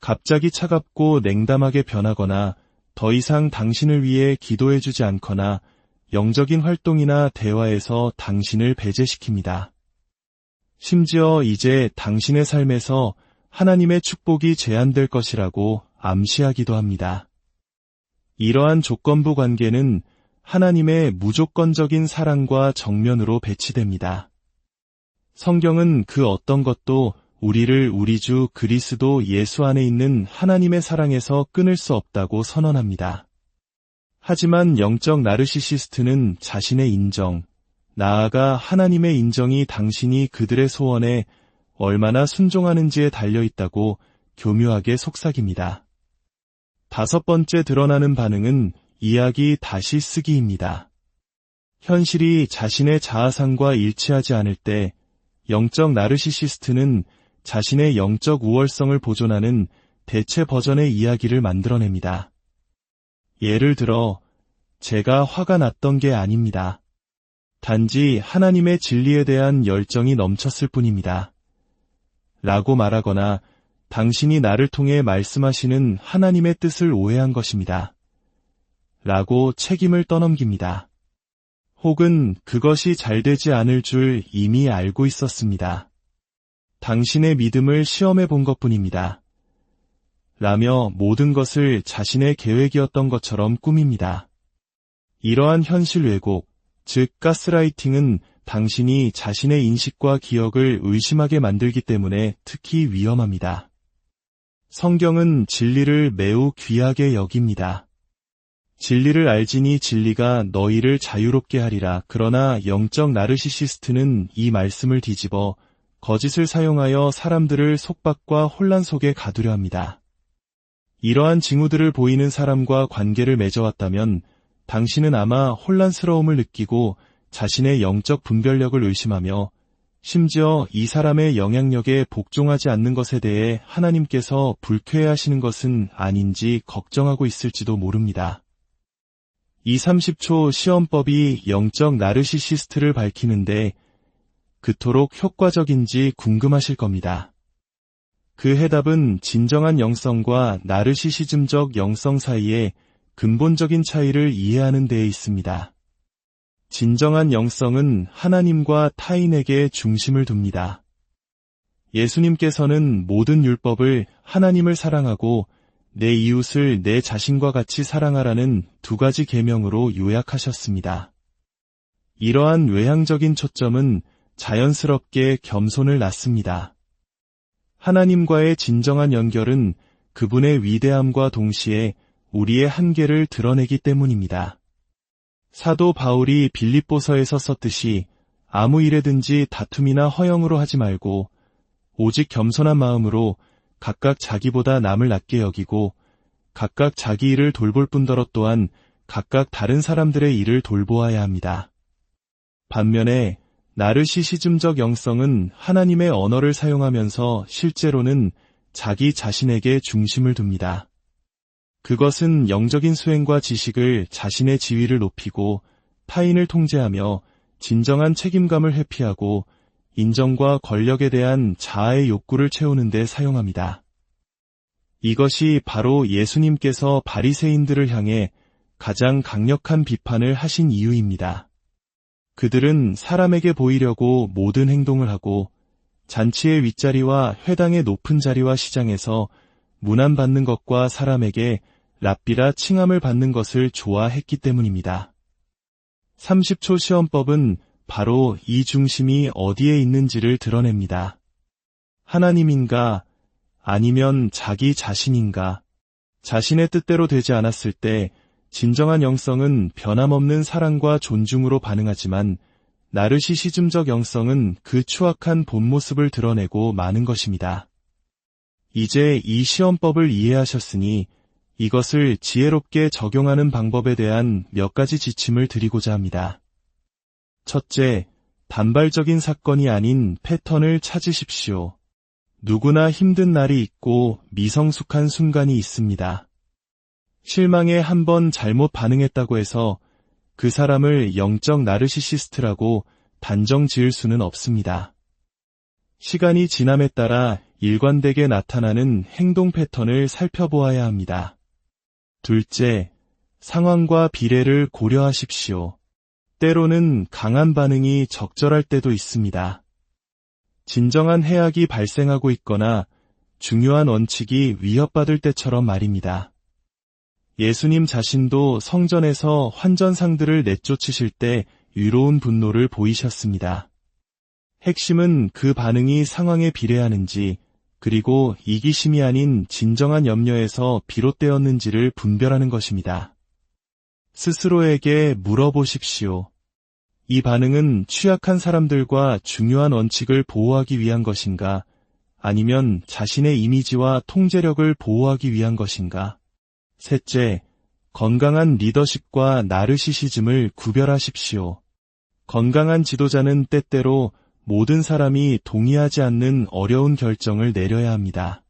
갑자기 차갑고 냉담하게 변하거나 더 이상 당신을 위해 기도해주지 않거나 영적인 활동이나 대화에서 당신을 배제시킵니다. 심지어 이제 당신의 삶에서 하나님의 축복이 제한될 것이라고 암시하기도 합니다. 이러한 조건부 관계는 하나님의 무조건적인 사랑과 정면으로 배치됩니다. 성경은 그 어떤 것도 우리를 우리 주 그리스도 예수 안에 있는 하나님의 사랑에서 끊을 수 없다고 선언합니다. 하지만 영적 나르시시스트는 자신의 인정, 나아가 하나님의 인정이 당신이 그들의 소원에 얼마나 순종하는지에 달려있다고 교묘하게 속삭입니다. 다섯 번째 드러나는 반응은 이야기 다시 쓰기입니다. 현실이 자신의 자아상과 일치하지 않을 때 영적 나르시시스트는 자신의 영적 우월성을 보존하는 대체 버전의 이야기를 만들어냅니다. 예를 들어, 제가 화가 났던 게 아닙니다. 단지 하나님의 진리에 대한 열정이 넘쳤을 뿐입니다. 라고 말하거나 당신이 나를 통해 말씀하시는 하나님의 뜻을 오해한 것입니다. 라고 책임을 떠넘깁니다. 혹은 그것이 잘 되지 않을 줄 이미 알고 있었습니다. 당신의 믿음을 시험해 본 것뿐입니다. 라며 모든 것을 자신의 계획이었던 것처럼 꾸밉니다. 이러한 현실 왜곡, 즉 가스라이팅은 당신이 자신의 인식과 기억을 의심하게 만들기 때문에 특히 위험합니다. 성경은 진리를 매우 귀하게 여깁니다. 진리를 알지니 진리가 너희를 자유롭게 하리라. 그러나 영적 나르시시스트는 이 말씀을 뒤집어 거짓을 사용하여 사람들을 속박과 혼란 속에 가두려 합니다. 이러한 징후들을 보이는 사람과 관계를 맺어왔다면 당신은 아마 혼란스러움을 느끼고 자신의 영적 분별력을 의심하며 심지어 이 사람의 영향력에 복종하지 않는 것에 대해 하나님께서 불쾌해하시는 것은 아닌지 걱정하고 있을지도 모릅니다. 이 30초 시험법이 영적 나르시시스트를 밝히는데 그토록 효과적인지 궁금하실 겁니다. 그 해답은 진정한 영성과 나르시시즘적 영성 사이의 근본적인 차이를 이해하는 데에 있습니다. 진정한 영성은 하나님과 타인에게 중심을 둡니다. 예수님께서는 모든 율법을 하나님을 사랑하고 내 이웃을 내 자신과 같이 사랑하라는 두 가지 계명으로 요약하셨습니다. 이러한 외향적인 초점은 자연스럽게 겸손을 낳습니다. 하나님과의 진정한 연결은 그분의 위대함과 동시에 우리의 한계를 드러내기 때문입니다. 사도 바울이 빌립보서에서 썼듯이 아무 일에든지 다툼이나 허영으로 하지 말고 오직 겸손한 마음으로 각각 자기보다 남을 낮게 여기고 각각 자기 일을 돌볼 뿐더러 또한 각각 다른 사람들의 일을 돌보아야 합니다. 반면에 나르시시즘적 영성은 하나님의 언어를 사용하면서 실제로는 자기 자신에게 중심을 둡니다. 그것은 영적인 수행과 지식을 자신의 지위를 높이고 타인을 통제하며 진정한 책임감을 회피하고 인정과 권력에 대한 자아의 욕구를 채우는 데 사용합니다. 이것이 바로 예수님께서 바리새인들을 향해 가장 강력한 비판을 하신 이유입니다. 그들은 사람에게 보이려고 모든 행동을 하고 잔치의 윗자리와 회당의 높은 자리와 시장에서 문안받는 것과 사람에게 랍비라 칭함을 받는 것을 좋아했기 때문입니다. 30초 시험법은 바로 이 중심이 어디에 있는지를 드러냅니다. 하나님인가 아니면 자기 자신인가? 자신의 뜻대로 되지 않았을 때 진정한 영성은 변함없는 사랑과 존중으로 반응하지만 나르시시즘적 영성은 그 추악한 본 모습을 드러내고 마는 것입니다. 이제 이 시험법을 이해하셨으니 이것을 지혜롭게 적용하는 방법에 대한 몇 가지 지침을 드리고자 합니다. 첫째, 단발적인 사건이 아닌 패턴을 찾으십시오. 누구나 힘든 날이 있고 미성숙한 순간이 있습니다. 실망에 한번 잘못 반응했다고 해서 그 사람을 영적 나르시시스트라고 단정 지을 수는 없습니다. 시간이 지남에 따라 일관되게 나타나는 행동 패턴을 살펴보아야 합니다. 둘째, 상황과 비례를 고려하십시오. 때로는 강한 반응이 적절할 때도 있습니다. 진정한 해악이 발생하고 있거나 중요한 원칙이 위협받을 때처럼 말입니다. 예수님 자신도 성전에서 환전상들을 내쫓으실 때 유로운 분노를 보이셨습니다. 핵심은 그 반응이 상황에 비례하는지 그리고 이기심이 아닌 진정한 염려에서 비롯되었는지를 분별하는 것입니다. 스스로에게 물어보십시오. 이 반응은 취약한 사람들과 중요한 원칙을 보호하기 위한 것인가? 아니면 자신의 이미지와 통제력을 보호하기 위한 것인가? 셋째, 건강한 리더십과 나르시시즘을 구별하십시오. 건강한 지도자는 때때로 모든 사람이 동의하지 않는 어려운 결정을 내려야 합니다.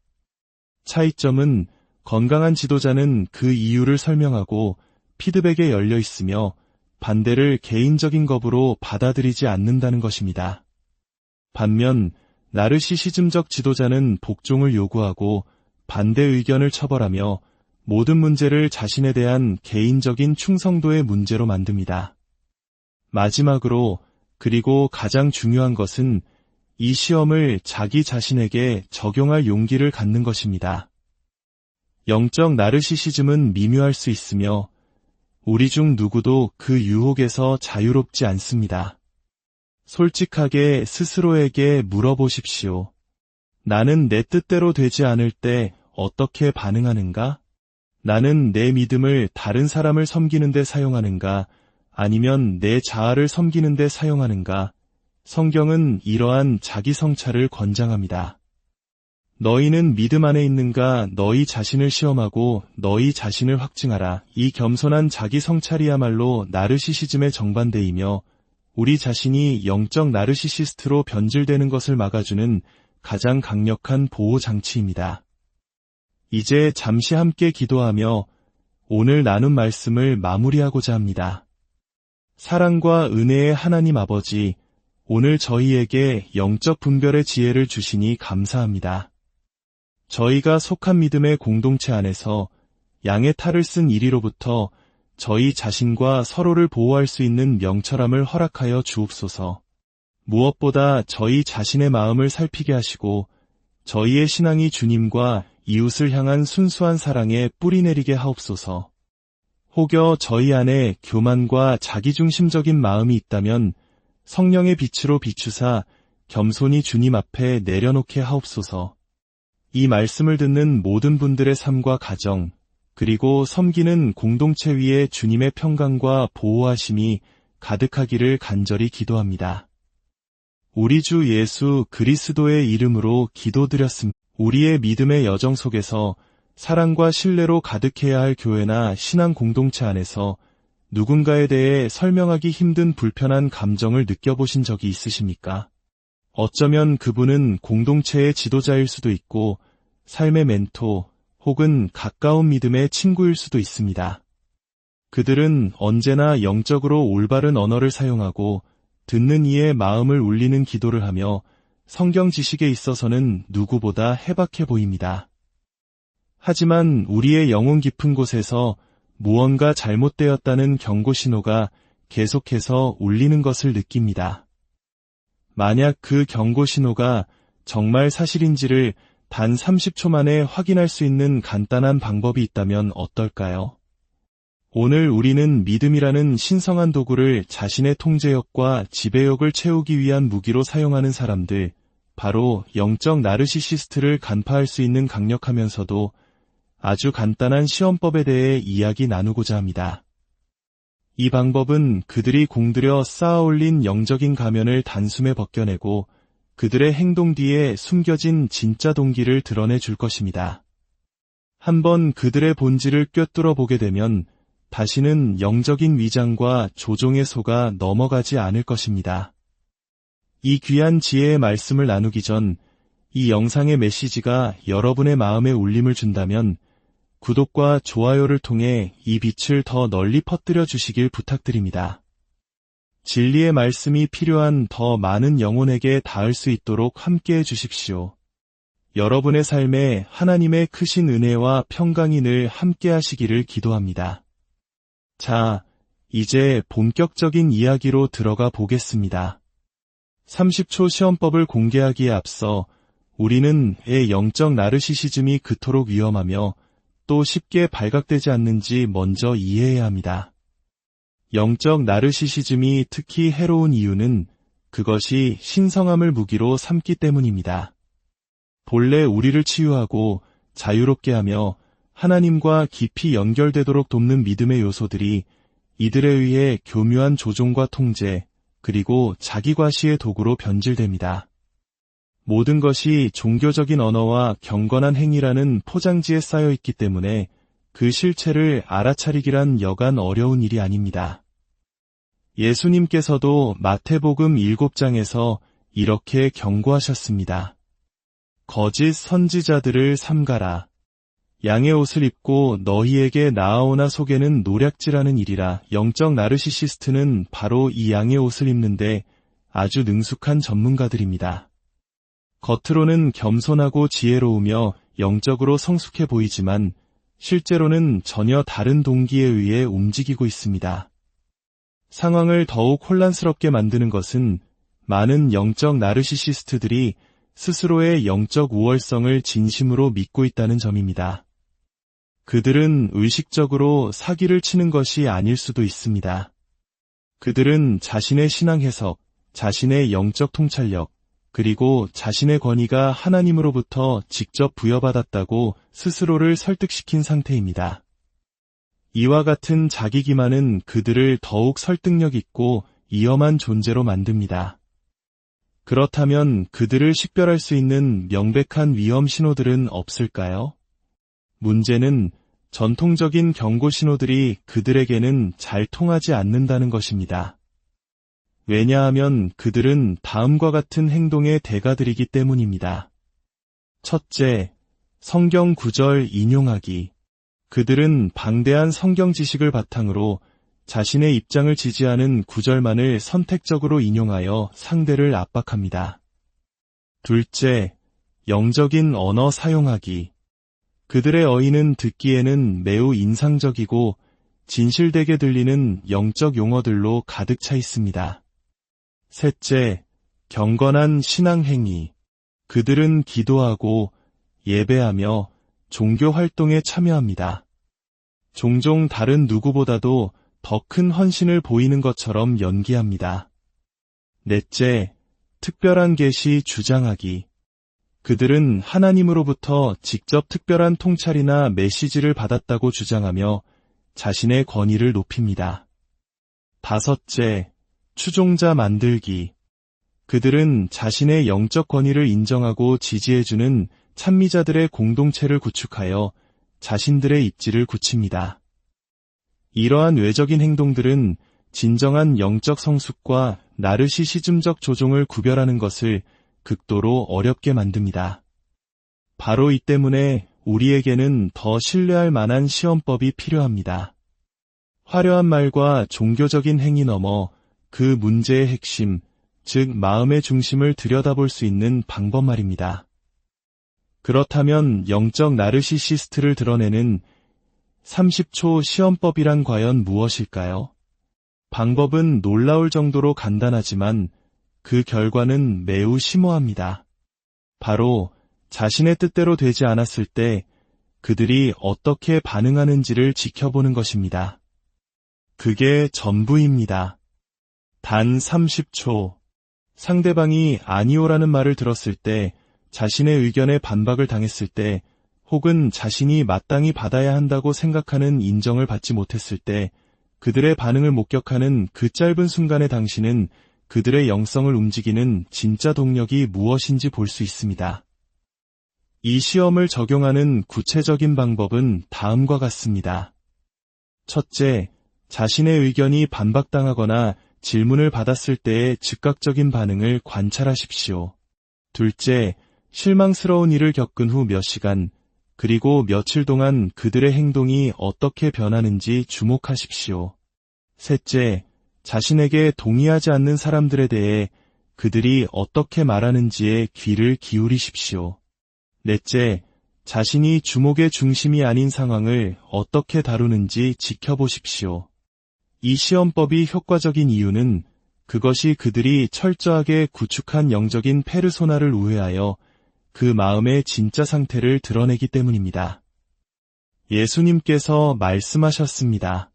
차이점은 건강한 지도자는 그 이유를 설명하고 피드백에 열려 있으며 반대를 개인적인 겁으로 받아들이지 않는다는 것입니다. 반면 나르시시즘적 지도자는 복종을 요구하고 반대 의견을 처벌하며 모든 문제를 자신에 대한 개인적인 충성도의 문제로 만듭니다. 마지막으로 그리고 가장 중요한 것은 이 시험을 자기 자신에게 적용할 용기를 갖는 것입니다. 영적 나르시시즘은 미묘할 수 있으며 우리 중 누구도 그 유혹에서 자유롭지 않습니다. 솔직하게 스스로에게 물어보십시오. 나는 내 뜻대로 되지 않을 때 어떻게 반응하는가? 나는 내 믿음을 다른 사람을 섬기는 데 사용하는가? 아니면 내 자아를 섬기는 데 사용하는가? 성경은 이러한 자기 성찰을 권장합니다. 너희는 믿음 안에 있는가? 너희 자신을 시험하고 너희 자신을 확증하라. 이 겸손한 자기 성찰이야말로 나르시시즘의 정반대이며 우리 자신이 영적 나르시시스트로 변질되는 것을 막아주는 가장 강력한 보호 장치입니다. 이제 잠시 함께 기도하며 오늘 나눈 말씀을 마무리하고자 합니다. 사랑과 은혜의 하나님 아버지, 오늘 저희에게 영적 분별의 지혜를 주시니 감사합니다. 저희가 속한 믿음의 공동체 안에서 양의 탈을 쓴 이리로부터 저희 자신과 서로를 보호할 수 있는 명철함을 허락하여 주옵소서. 무엇보다 저희 자신의 마음을 살피게 하시고 저희의 신앙이 주님과 이웃을 향한 순수한 사랑에 뿌리내리게 하옵소서. 혹여 저희 안에 교만과 자기중심적인 마음이 있다면 성령의 빛으로 비추사 겸손히 주님 앞에 내려놓게 하옵소서. 이 말씀을 듣는 모든 분들의 삶과 가정, 그리고 섬기는 공동체 위에 주님의 평강과 보호하심이 가득하기를 간절히 기도합니다. 우리 주 예수 그리스도의 이름으로 기도드렸습니다. 우리의 믿음의 여정 속에서 사랑과 신뢰로 가득해야 할 교회나 신앙 공동체 안에서 누군가에 대해 설명하기 힘든 불편한 감정을 느껴보신 적이 있으십니까? 어쩌면 그분은 공동체의 지도자일 수도 있고 삶의 멘토 혹은 가까운 믿음의 친구일 수도 있습니다. 그들은 언제나 영적으로 올바른 언어를 사용하고 듣는 이의 마음을 울리는 기도를 하며 성경 지식에 있어서는 누구보다 해박해 보입니다. 하지만 우리의 영혼 깊은 곳에서 무언가 잘못되었다는 경고 신호가 계속해서 울리는 것을 느낍니다. 만약 그 경고 신호가 정말 사실인지를 단 30초 만에 확인할 수 있는 간단한 방법이 있다면 어떨까요? 오늘 우리는 믿음이라는 신성한 도구를 자신의 통제욕과 지배욕을 채우기 위한 무기로 사용하는 사람들, 바로 영적 나르시시스트를 간파할 수 있는 강력하면서도 아주 간단한 시험법에 대해 이야기 나누고자 합니다. 이 방법은 그들이 공들여 쌓아올린 영적인 가면을 단숨에 벗겨내고 그들의 행동 뒤에 숨겨진 진짜 동기를 드러내 줄 것입니다. 한번 그들의 본질을 꿰뚫어 보게 되면 다시는 영적인 위장과 조종에 속아 넘어가지 않을 것입니다. 이 귀한 지혜의 말씀을 나누기 전 이 영상의 메시지가 여러분의 마음에 울림을 준다면 구독과 좋아요를 통해 이 빛을 더 널리 퍼뜨려 주시길 부탁드립니다. 진리의 말씀이 필요한 더 많은 영혼에게 닿을 수 있도록 함께해 주십시오. 여러분의 삶에 하나님의 크신 은혜와 평강이 늘 함께하시기를 기도합니다. 자, 이제 본격적인 이야기로 들어가 보겠습니다. 30초 시험법을 공개하기에 앞서 우리는 의 영적 나르시시즘이 그토록 위험하며 또 쉽게 발각되지 않는지 먼저 이해해야 합니다. 영적 나르시시즘이 특히 해로운 이유는 그것이 신성함을 무기로 삼기 때문입니다. 본래 우리를 치유하고 자유롭게 하며 하나님과 깊이 연결되도록 돕는 믿음의 요소들이 이들에 의해 교묘한 조종과 통제, 그리고 자기과시의 도구로 변질됩니다. 모든 것이 종교적인 언어와 경건한 행위라는 포장지에 쌓여 있기 때문에 그 실체를 알아차리기란 여간 어려운 일이 아닙니다. 예수님께서도 마태복음 7장에서 이렇게 경고하셨습니다. 거짓 선지자들을 삼가라. 양의 옷을 입고 너희에게 나아오나 속에는 노략질하는 일이라. 영적 나르시시스트는 바로 이 양의 옷을 입는데 아주 능숙한 전문가들입니다. 겉으로는 겸손하고 지혜로우며 영적으로 성숙해 보이지만 실제로는 전혀 다른 동기에 의해 움직이고 있습니다. 상황을 더욱 혼란스럽게 만드는 것은 많은 영적 나르시시스트들이 스스로의 영적 우월성을 진심으로 믿고 있다는 점입니다. 그들은 의식적으로 사기를 치는 것이 아닐 수도 있습니다. 그들은 자신의 신앙 해석, 자신의 영적 통찰력, 그리고 자신의 권위가 하나님으로부터 직접 부여받았다고 스스로를 설득시킨 상태입니다. 이와 같은 자기 기만은 그들을 더욱 설득력 있고 위험한 존재로 만듭니다. 그렇다면 그들을 식별할 수 있는 명백한 위험 신호들은 없을까요? 문제는 전통적인 경고 신호들이 그들에게는 잘 통하지 않는다는 것입니다. 왜냐하면 그들은 다음과 같은 행동의 대가들이기 때문입니다. 첫째, 성경 구절 인용하기. 그들은 방대한 성경 지식을 바탕으로 자신의 입장을 지지하는 구절만을 선택적으로 인용하여 상대를 압박합니다. 둘째, 영적인 언어 사용하기. 그들의 어휘는 듣기에는 매우 인상적이고 진실되게 들리는 영적 용어들로 가득 차 있습니다. 셋째, 경건한 신앙 행위. 그들은 기도하고 예배하며 종교 활동에 참여합니다. 종종 다른 누구보다도 더 큰 헌신을 보이는 것처럼 연기합니다. 넷째, 특별한 계시 주장하기. 그들은 하나님으로부터 직접 특별한 통찰이나 메시지를 받았다고 주장하며 자신의 권위를 높입니다. 다섯째, 추종자 만들기. 그들은 자신의 영적 권위를 인정하고 지지해주는 찬미자들의 공동체를 구축하여 자신들의 입지를 굳힙니다. 이러한 외적인 행동들은 진정한 영적 성숙과 나르시시즘적 조종을 구별하는 것을 극도로 어렵게 만듭니다. 바로 이 때문에 우리에게는 더 신뢰할 만한 시험법이 필요합니다. 화려한 말과 종교적인 행위 너머 그 문제의 핵심, 즉 마음의 중심을 들여다볼 수 있는 방법 말입니다. 그렇다면 영적 나르시시스트를 드러내는 30초 시험법이란 과연 무엇일까요? 방법은 놀라울 정도로 간단하지만 그 결과는 매우 심오합니다. 바로 자신의 뜻대로 되지 않았을 때 그들이 어떻게 반응하는지를 지켜보는 것입니다. 그게 전부입니다. 단 30초. 상대방이 아니오라는 말을 들었을 때, 자신의 의견에 반박을 당했을 때, 혹은 자신이 마땅히 받아야 한다고 생각하는 인정을 받지 못했을 때, 그들의 반응을 목격하는 그 짧은 순간에 당신은 그들의 영성을 움직이는 진짜 동력이 무엇인지 볼 수 있습니다. 이 시험을 적용하는 구체적인 방법은 다음과 같습니다. 첫째, 자신의 의견이 반박당하거나 질문을 받았을 때의 즉각적인 반응을 관찰하십시오. 둘째, 실망스러운 일을 겪은 후 몇 시간, 그리고 며칠 동안 그들의 행동이 어떻게 변하는지 주목하십시오. 셋째, 자신에게 동의하지 않는 사람들에 대해 그들이 어떻게 말하는지에 귀를 기울이십시오. 넷째, 자신이 주목의 중심이 아닌 상황을 어떻게 다루는지 지켜보십시오. 이 시험법이 효과적인 이유는 그것이 그들이 철저하게 구축한 영적인 페르소나를 우회하여 그 마음의 진짜 상태를 드러내기 때문입니다. 예수님께서 말씀하셨습니다.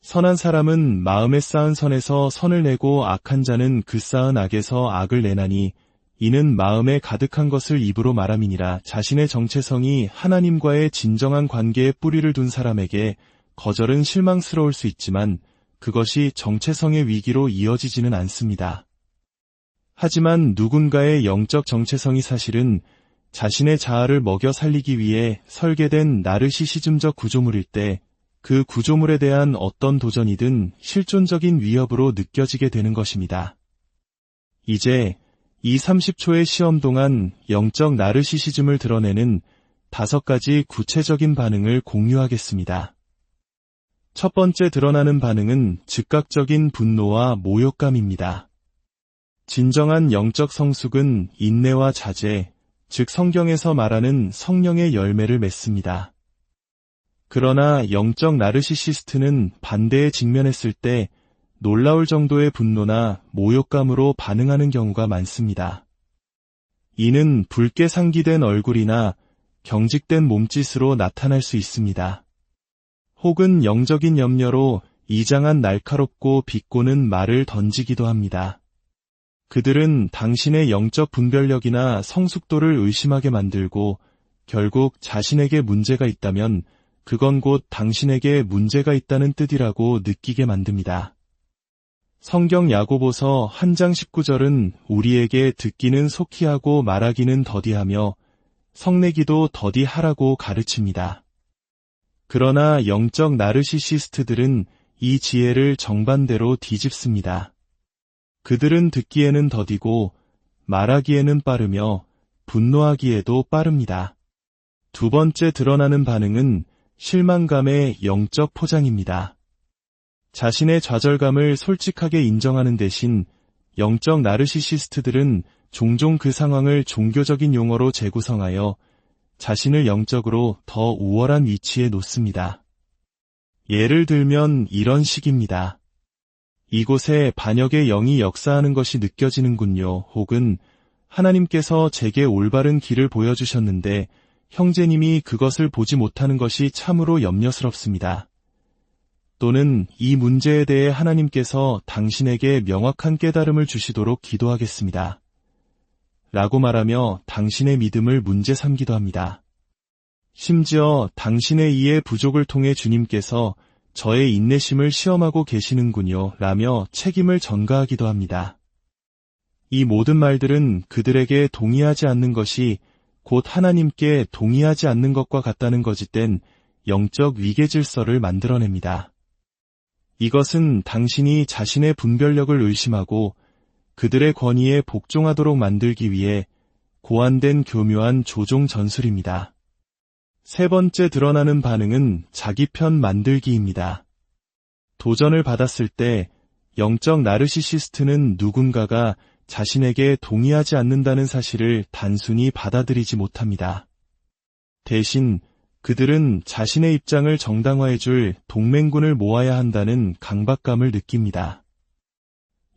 선한 사람은 마음에 쌓은 선에서 선을 내고 악한 자는 그 쌓은 악에서 악을 내나니 이는 마음에 가득한 것을 입으로 말함이니라. 자신의 정체성이 하나님과의 진정한 관계에 뿌리를 둔 사람에게 거절은 실망스러울 수 있지만 그것이 정체성의 위기로 이어지지는 않습니다. 하지만 누군가의 영적 정체성이 사실은 자신의 자아를 먹여 살리기 위해 설계된 나르시시즘적 구조물일 때 그 구조물에 대한 어떤 도전이든 실존적인 위협으로 느껴지게 되는 것입니다. 이제 이 30초의 시험 동안 영적 나르시시즘을 드러내는 5가지 구체적인 반응을 공유하겠습니다. 첫 번째 드러나는 반응은 즉각적인 분노와 모욕감입니다. 진정한 영적 성숙은 인내와 자제, 즉 성경에서 말하는 성령의 열매를 맺습니다. 그러나 영적 나르시시스트는 반대에 직면했을 때 놀라울 정도의 분노나 모욕감으로 반응하는 경우가 많습니다. 이는 붉게 상기된 얼굴이나 경직된 몸짓으로 나타날 수 있습니다. 혹은 영적인 염려로 이장한 날카롭고 비꼬는 말을 던지기도 합니다. 그들은 당신의 영적 분별력이나 성숙도를 의심하게 만들고 결국 자신에게 문제가 있다면 그건 곧 당신에게 문제가 있다는 뜻이라고 느끼게 만듭니다. 성경 야고보서 1장 19절은 우리에게 듣기는 속히 하고 말하기는 더디하며 성내기도 더디하라고 가르칩니다. 그러나 영적 나르시시스트들은 이 지혜를 정반대로 뒤집습니다. 그들은 듣기에는 더디고 말하기에는 빠르며 분노하기에도 빠릅니다. 두 번째 드러나는 반응은 실망감의 영적 포장입니다. 자신의 좌절감을 솔직하게 인정하는 대신 영적 나르시시스트들은 종종 그 상황을 종교적인 용어로 재구성하여 자신을 영적으로 더 우월한 위치에 놓습니다. 예를 들면 이런 식입니다. 이곳에 반역의 영이 역사하는 것이 느껴지는군요. 혹은 하나님께서 제게 올바른 길을 보여주셨는데 형제님이 그것을 보지 못하는 것이 참으로 염려스럽습니다. 또는 이 문제에 대해 하나님께서 당신에게 명확한 깨달음을 주시도록 기도하겠습니다. 라고 말하며 당신의 믿음을 문제 삼기도 합니다. 심지어 당신의 이해 부족을 통해 주님께서 저의 인내심을 시험하고 계시는군요 라며 책임을 전가하기도 합니다. 이 모든 말들은 그들에게 동의하지 않는 것이 곧 하나님께 동의하지 않는 것과 같다는 거짓된 영적 위계 질서를 만들어냅니다. 이것은 당신이 자신의 분별력을 의심하고 그들의 권위에 복종하도록 만들기 위해 고안된 교묘한 조종 전술입니다. 세 번째 드러나는 반응은 자기 편 만들기입니다. 도전을 받았을 때 영적 나르시시스트는 누군가가 자신에게 동의하지 않는다는 사실을 단순히 받아들이지 못합니다. 대신 그들은 자신의 입장을 정당화해줄 동맹군을 모아야 한다는 강박감을 느낍니다.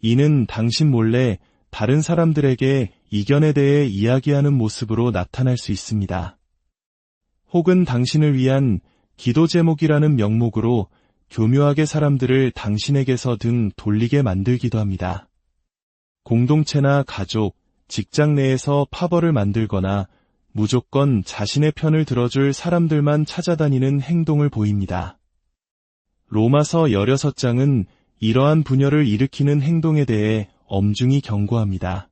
이는 당신 몰래 다른 사람들에게 이견에 대해 이야기하는 모습으로 나타날 수 있습니다. 혹은 당신을 위한 기도 제목이라는 명목으로 교묘하게 사람들을 당신에게서 등 돌리게 만들기도 합니다. 공동체나 가족, 직장 내에서 파벌을 만들거나 무조건 자신의 편을 들어줄 사람들만 찾아다니는 행동을 보입니다. 로마서 16장은 이러한 분열을 일으키는 행동에 대해 엄중히 경고합니다.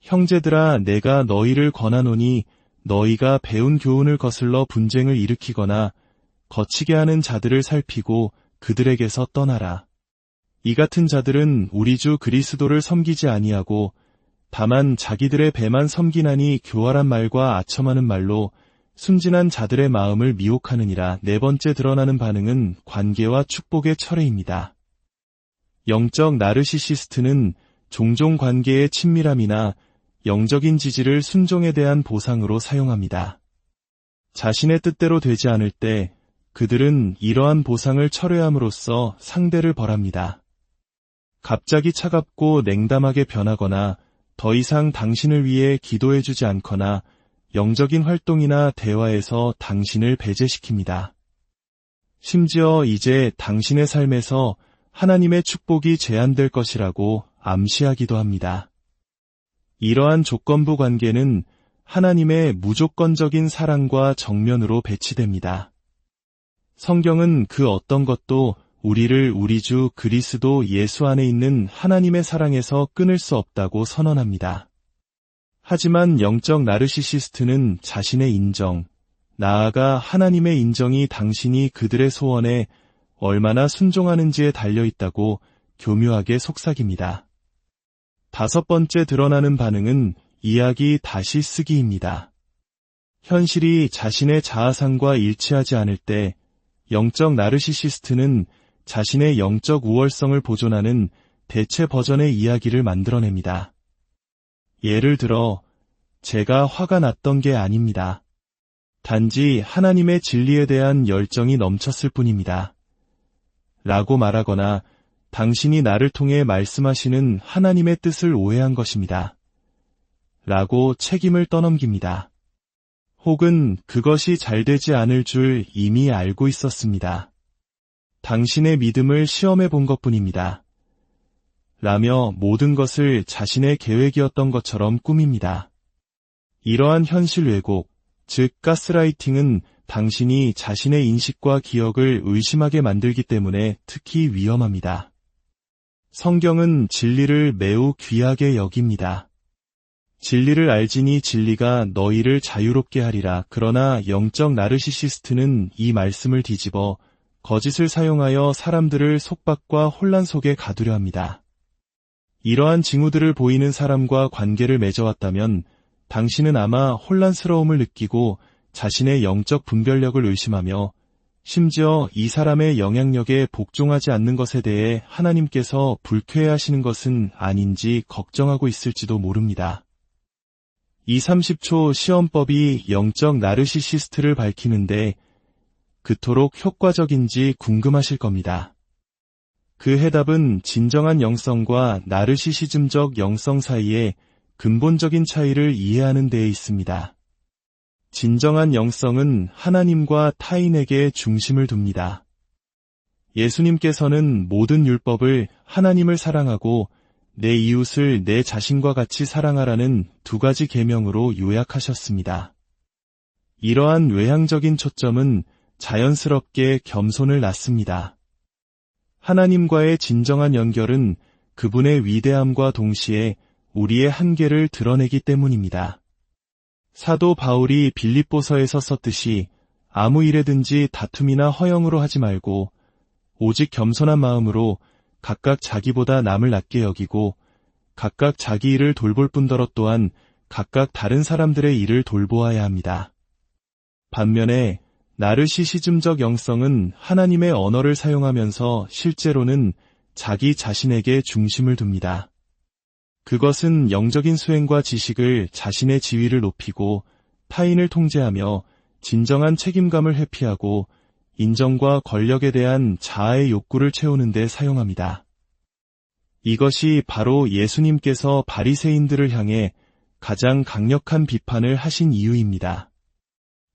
형제들아, 내가 너희를 권하노니 너희가 배운 교훈을 거슬러 분쟁을 일으키거나 거치게 하는 자들을 살피고 그들에게서 떠나라. 이 같은 자들은 우리 주 그리스도를 섬기지 아니하고 다만 자기들의 배만 섬기나니 교활한 말과 아첨하는 말로 순진한 자들의 마음을 미혹하느니라. 네 번째 드러나는 반응은 관계와 축복의 철회입니다. 영적 나르시시스트는 종종 관계의 친밀함이나 영적인 지지를 순종에 대한 보상으로 사용합니다. 자신의 뜻대로 되지 않을 때 그들은 이러한 보상을 철회함으로써 상대를 벌합니다. 갑자기 차갑고 냉담하게 변하거나 더 이상 당신을 위해 기도해주지 않거나 영적인 활동이나 대화에서 당신을 배제시킵니다. 심지어 이제 당신의 삶에서 하나님의 축복이 제한될 것이라고 암시하기도 합니다. 이러한 조건부 관계는 하나님의 무조건적인 사랑과 정면으로 배치됩니다. 성경은 그 어떤 것도 우리를 우리 주 그리스도 예수 안에 있는 하나님의 사랑에서 끊을 수 없다고 선언합니다. 하지만 영적 나르시시스트는 자신의 인정, 나아가 하나님의 인정이 당신이 그들의 소원에 얼마나 순종하는지에 달려있다고 교묘하게 속삭입니다. 다섯 번째 드러나는 반응은 이야기 다시 쓰기입니다. 현실이 자신의 자아상과 일치하지 않을 때 영적 나르시시스트는 자신의 영적 우월성을 보존하는 대체 버전의 이야기를 만들어냅니다. 예를 들어, 제가 화가 났던 게 아닙니다. 단지 하나님의 진리에 대한 열정이 넘쳤을 뿐입니다. 라고 말하거나 당신이 나를 통해 말씀하시는 하나님의 뜻을 오해한 것입니다. 라고 책임을 떠넘깁니다. 혹은 그것이 잘 되지 않을 줄 이미 알고 있었습니다. 당신의 믿음을 시험해 본 것뿐입니다. 라며 모든 것을 자신의 계획이었던 것처럼 꾸밉니다. 이러한 현실 왜곡, 즉 가스라이팅은 당신이 자신의 인식과 기억을 의심하게 만들기 때문에 특히 위험합니다. 성경은 진리를 매우 귀하게 여깁니다. 진리를 알지니 진리가 너희를 자유롭게 하리라. 그러나 영적 나르시시스트는 이 말씀을 뒤집어 거짓을 사용하여 사람들을 속박과 혼란 속에 가두려 합니다. 이러한 징후들을 보이는 사람과 관계를 맺어왔다면 당신은 아마 혼란스러움을 느끼고 자신의 영적 분별력을 의심하며 심지어 이 사람의 영향력에 복종하지 않는 것에 대해 하나님께서 불쾌해하시는 것은 아닌지 걱정하고 있을지도 모릅니다. 이 30초 시험법이 영적 나르시시스트를 밝히는데 그토록 효과적인지 궁금하실 겁니다. 그 해답은 진정한 영성과 나르시시즘적 영성 사이의 근본적인 차이를 이해하는 데에 있습니다. 진정한 영성은 하나님과 타인에게 중심을 둡니다. 예수님께서는 모든 율법을 하나님을 사랑하고 내 이웃을 내 자신과 같이 사랑하라는 두 가지 계명으로 요약하셨습니다. 이러한 외향적인 초점은 자연스럽게 겸손을 낳습니다. 하나님과의 진정한 연결은 그분의 위대함과 동시에 우리의 한계를 드러내기 때문입니다. 사도 바울이 빌립보서에서 썼듯이 아무 일에든지 다툼이나 허영으로 하지 말고 오직 겸손한 마음으로 각각 자기보다 남을 낮게 여기고 각각 자기 일을 돌볼 뿐더러 또한 각각 다른 사람들의 일을 돌보아야 합니다. 반면에 나르시시즘적 영성은 하나님의 언어를 사용하면서 실제로는 자기 자신에게 중심을 둡니다. 그것은 영적인 수행과 지식을 자신의 지위를 높이고 타인을 통제하며 진정한 책임감을 회피하고 인정과 권력에 대한 자아의 욕구를 채우는 데 사용합니다. 이것이 바로 예수님께서 바리새인들을 향해 가장 강력한 비판을 하신 이유입니다.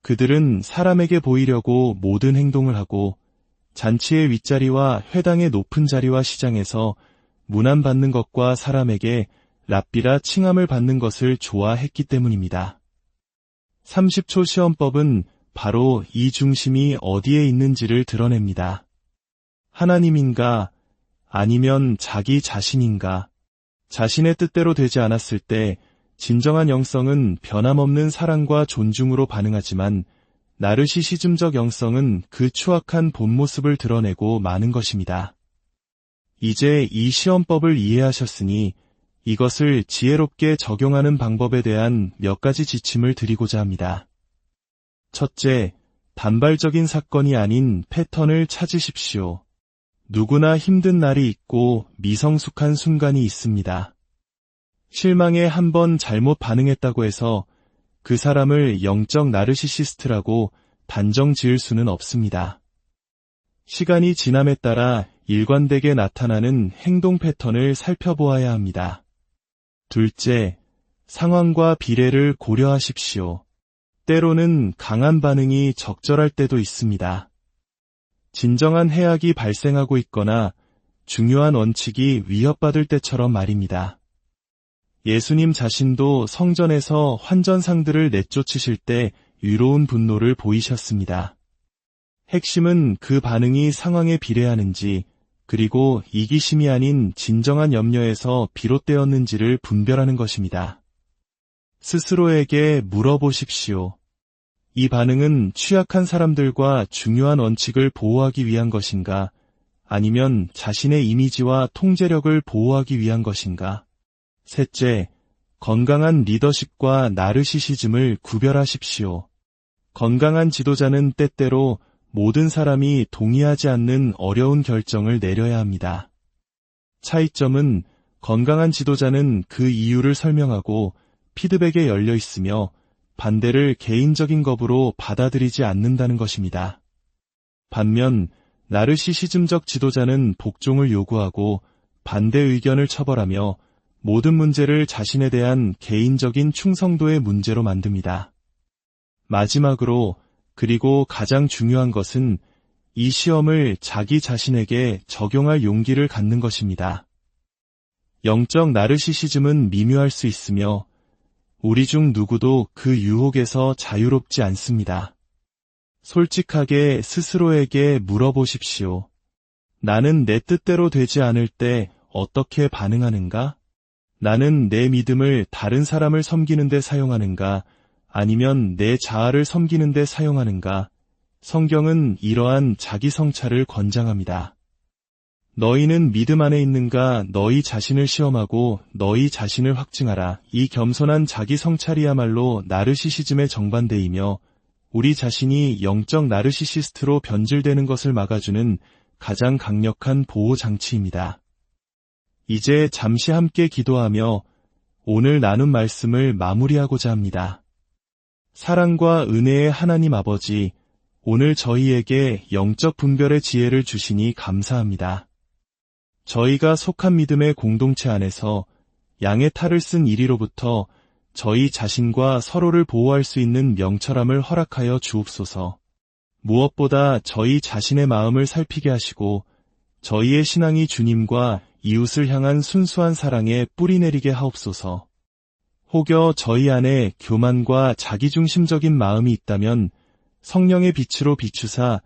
그들은 사람에게 보이려고 모든 행동을 하고 잔치의 윗자리와 회당의 높은 자리와 시장에서 문안받는 것과 사람에게 랍비라 칭함을 받는 것을 좋아했기 때문입니다. 30초 시험법은 바로 이 중심이 어디에 있는지를 드러냅니다. 하나님인가 아니면 자기 자신인가? 자신의 뜻대로 되지 않았을 때 진정한 영성은 변함없는 사랑과 존중으로 반응하지만 나르시시즘적 영성은 그 추악한 본 모습을 드러내고 마는 것입니다. 이제 이 시험법을 이해하셨으니 이것을 지혜롭게 적용하는 방법에 대한 몇 가지 지침을 드리고자 합니다. 첫째, 단발적인 사건이 아닌 패턴을 찾으십시오. 누구나 힘든 날이 있고 미성숙한 순간이 있습니다. 실망에 한번 잘못 반응했다고 해서 그 사람을 영적 나르시시스트라고 단정 지을 수는 없습니다. 시간이 지남에 따라 일관되게 나타나는 행동 패턴을 살펴보아야 합니다. 둘째, 상황과 비례를 고려하십시오. 때로는 강한 반응이 적절할 때도 있습니다. 진정한 해악이 발생하고 있거나 중요한 원칙이 위협받을 때처럼 말입니다. 예수님 자신도 성전에서 환전상들을 내쫓으실 때 유로운 분노를 보이셨습니다. 핵심은 그 반응이 상황에 비례하는지 그리고 이기심이 아닌 진정한 염려에서 비롯되었는지를 분별하는 것입니다. 스스로에게 물어보십시오. 이 반응은 취약한 사람들과 중요한 원칙을 보호하기 위한 것인가? 아니면 자신의 이미지와 통제력을 보호하기 위한 것인가? 셋째, 건강한 리더십과 나르시시즘을 구별하십시오. 건강한 지도자는 때때로 모든 사람이 동의하지 않는 어려운 결정을 내려야 합니다. 차이점은 건강한 지도자는 그 이유를 설명하고 피드백에 열려 있으며 반대를 개인적인 겁으로 받아들이지 않는다는 것입니다. 반면 나르시시즘적 지도자는 복종을 요구하고 반대 의견을 처벌하며 모든 문제를 자신에 대한 개인적인 충성도의 문제로 만듭니다. 마지막으로 그리고 가장 중요한 것은 이 시험을 자기 자신에게 적용할 용기를 갖는 것입니다. 영적 나르시시즘은 미묘할 수 있으며 우리 중 누구도 그 유혹에서 자유롭지 않습니다. 솔직하게 스스로에게 물어보십시오. 나는 내 뜻대로 되지 않을 때 어떻게 반응하는가? 나는 내 믿음을 다른 사람을 섬기는 데 사용하는가? 아니면 내 자아를 섬기는 데 사용하는가? 성경은 이러한 자기 성찰을 권장합니다. 너희는 믿음 안에 있는가? 너희 자신을 시험하고 너희 자신을 확증하라. 이 겸손한 자기 성찰이야말로 나르시시즘의 정반대이며 우리 자신이 영적 나르시시스트로 변질되는 것을 막아주는 가장 강력한 보호 장치입니다. 이제 잠시 함께 기도하며 오늘 나눈 말씀을 마무리하고자 합니다. 사랑과 은혜의 하나님 아버지, 오늘 저희에게 영적 분별의 지혜를 주시니 감사합니다. 저희가 속한 믿음의 공동체 안에서 양의 탈을 쓴 이리로부터 저희 자신과 서로를 보호할 수 있는 명철함을 허락하여 주옵소서. 무엇보다 저희 자신의 마음을 살피게 하시고 저희의 신앙이 주님과 이웃을 향한 순수한 사랑에 뿌리내리게 하옵소서. 혹여 저희 안에 교만과 자기중심적인 마음이 있다면 성령의 빛으로 비추사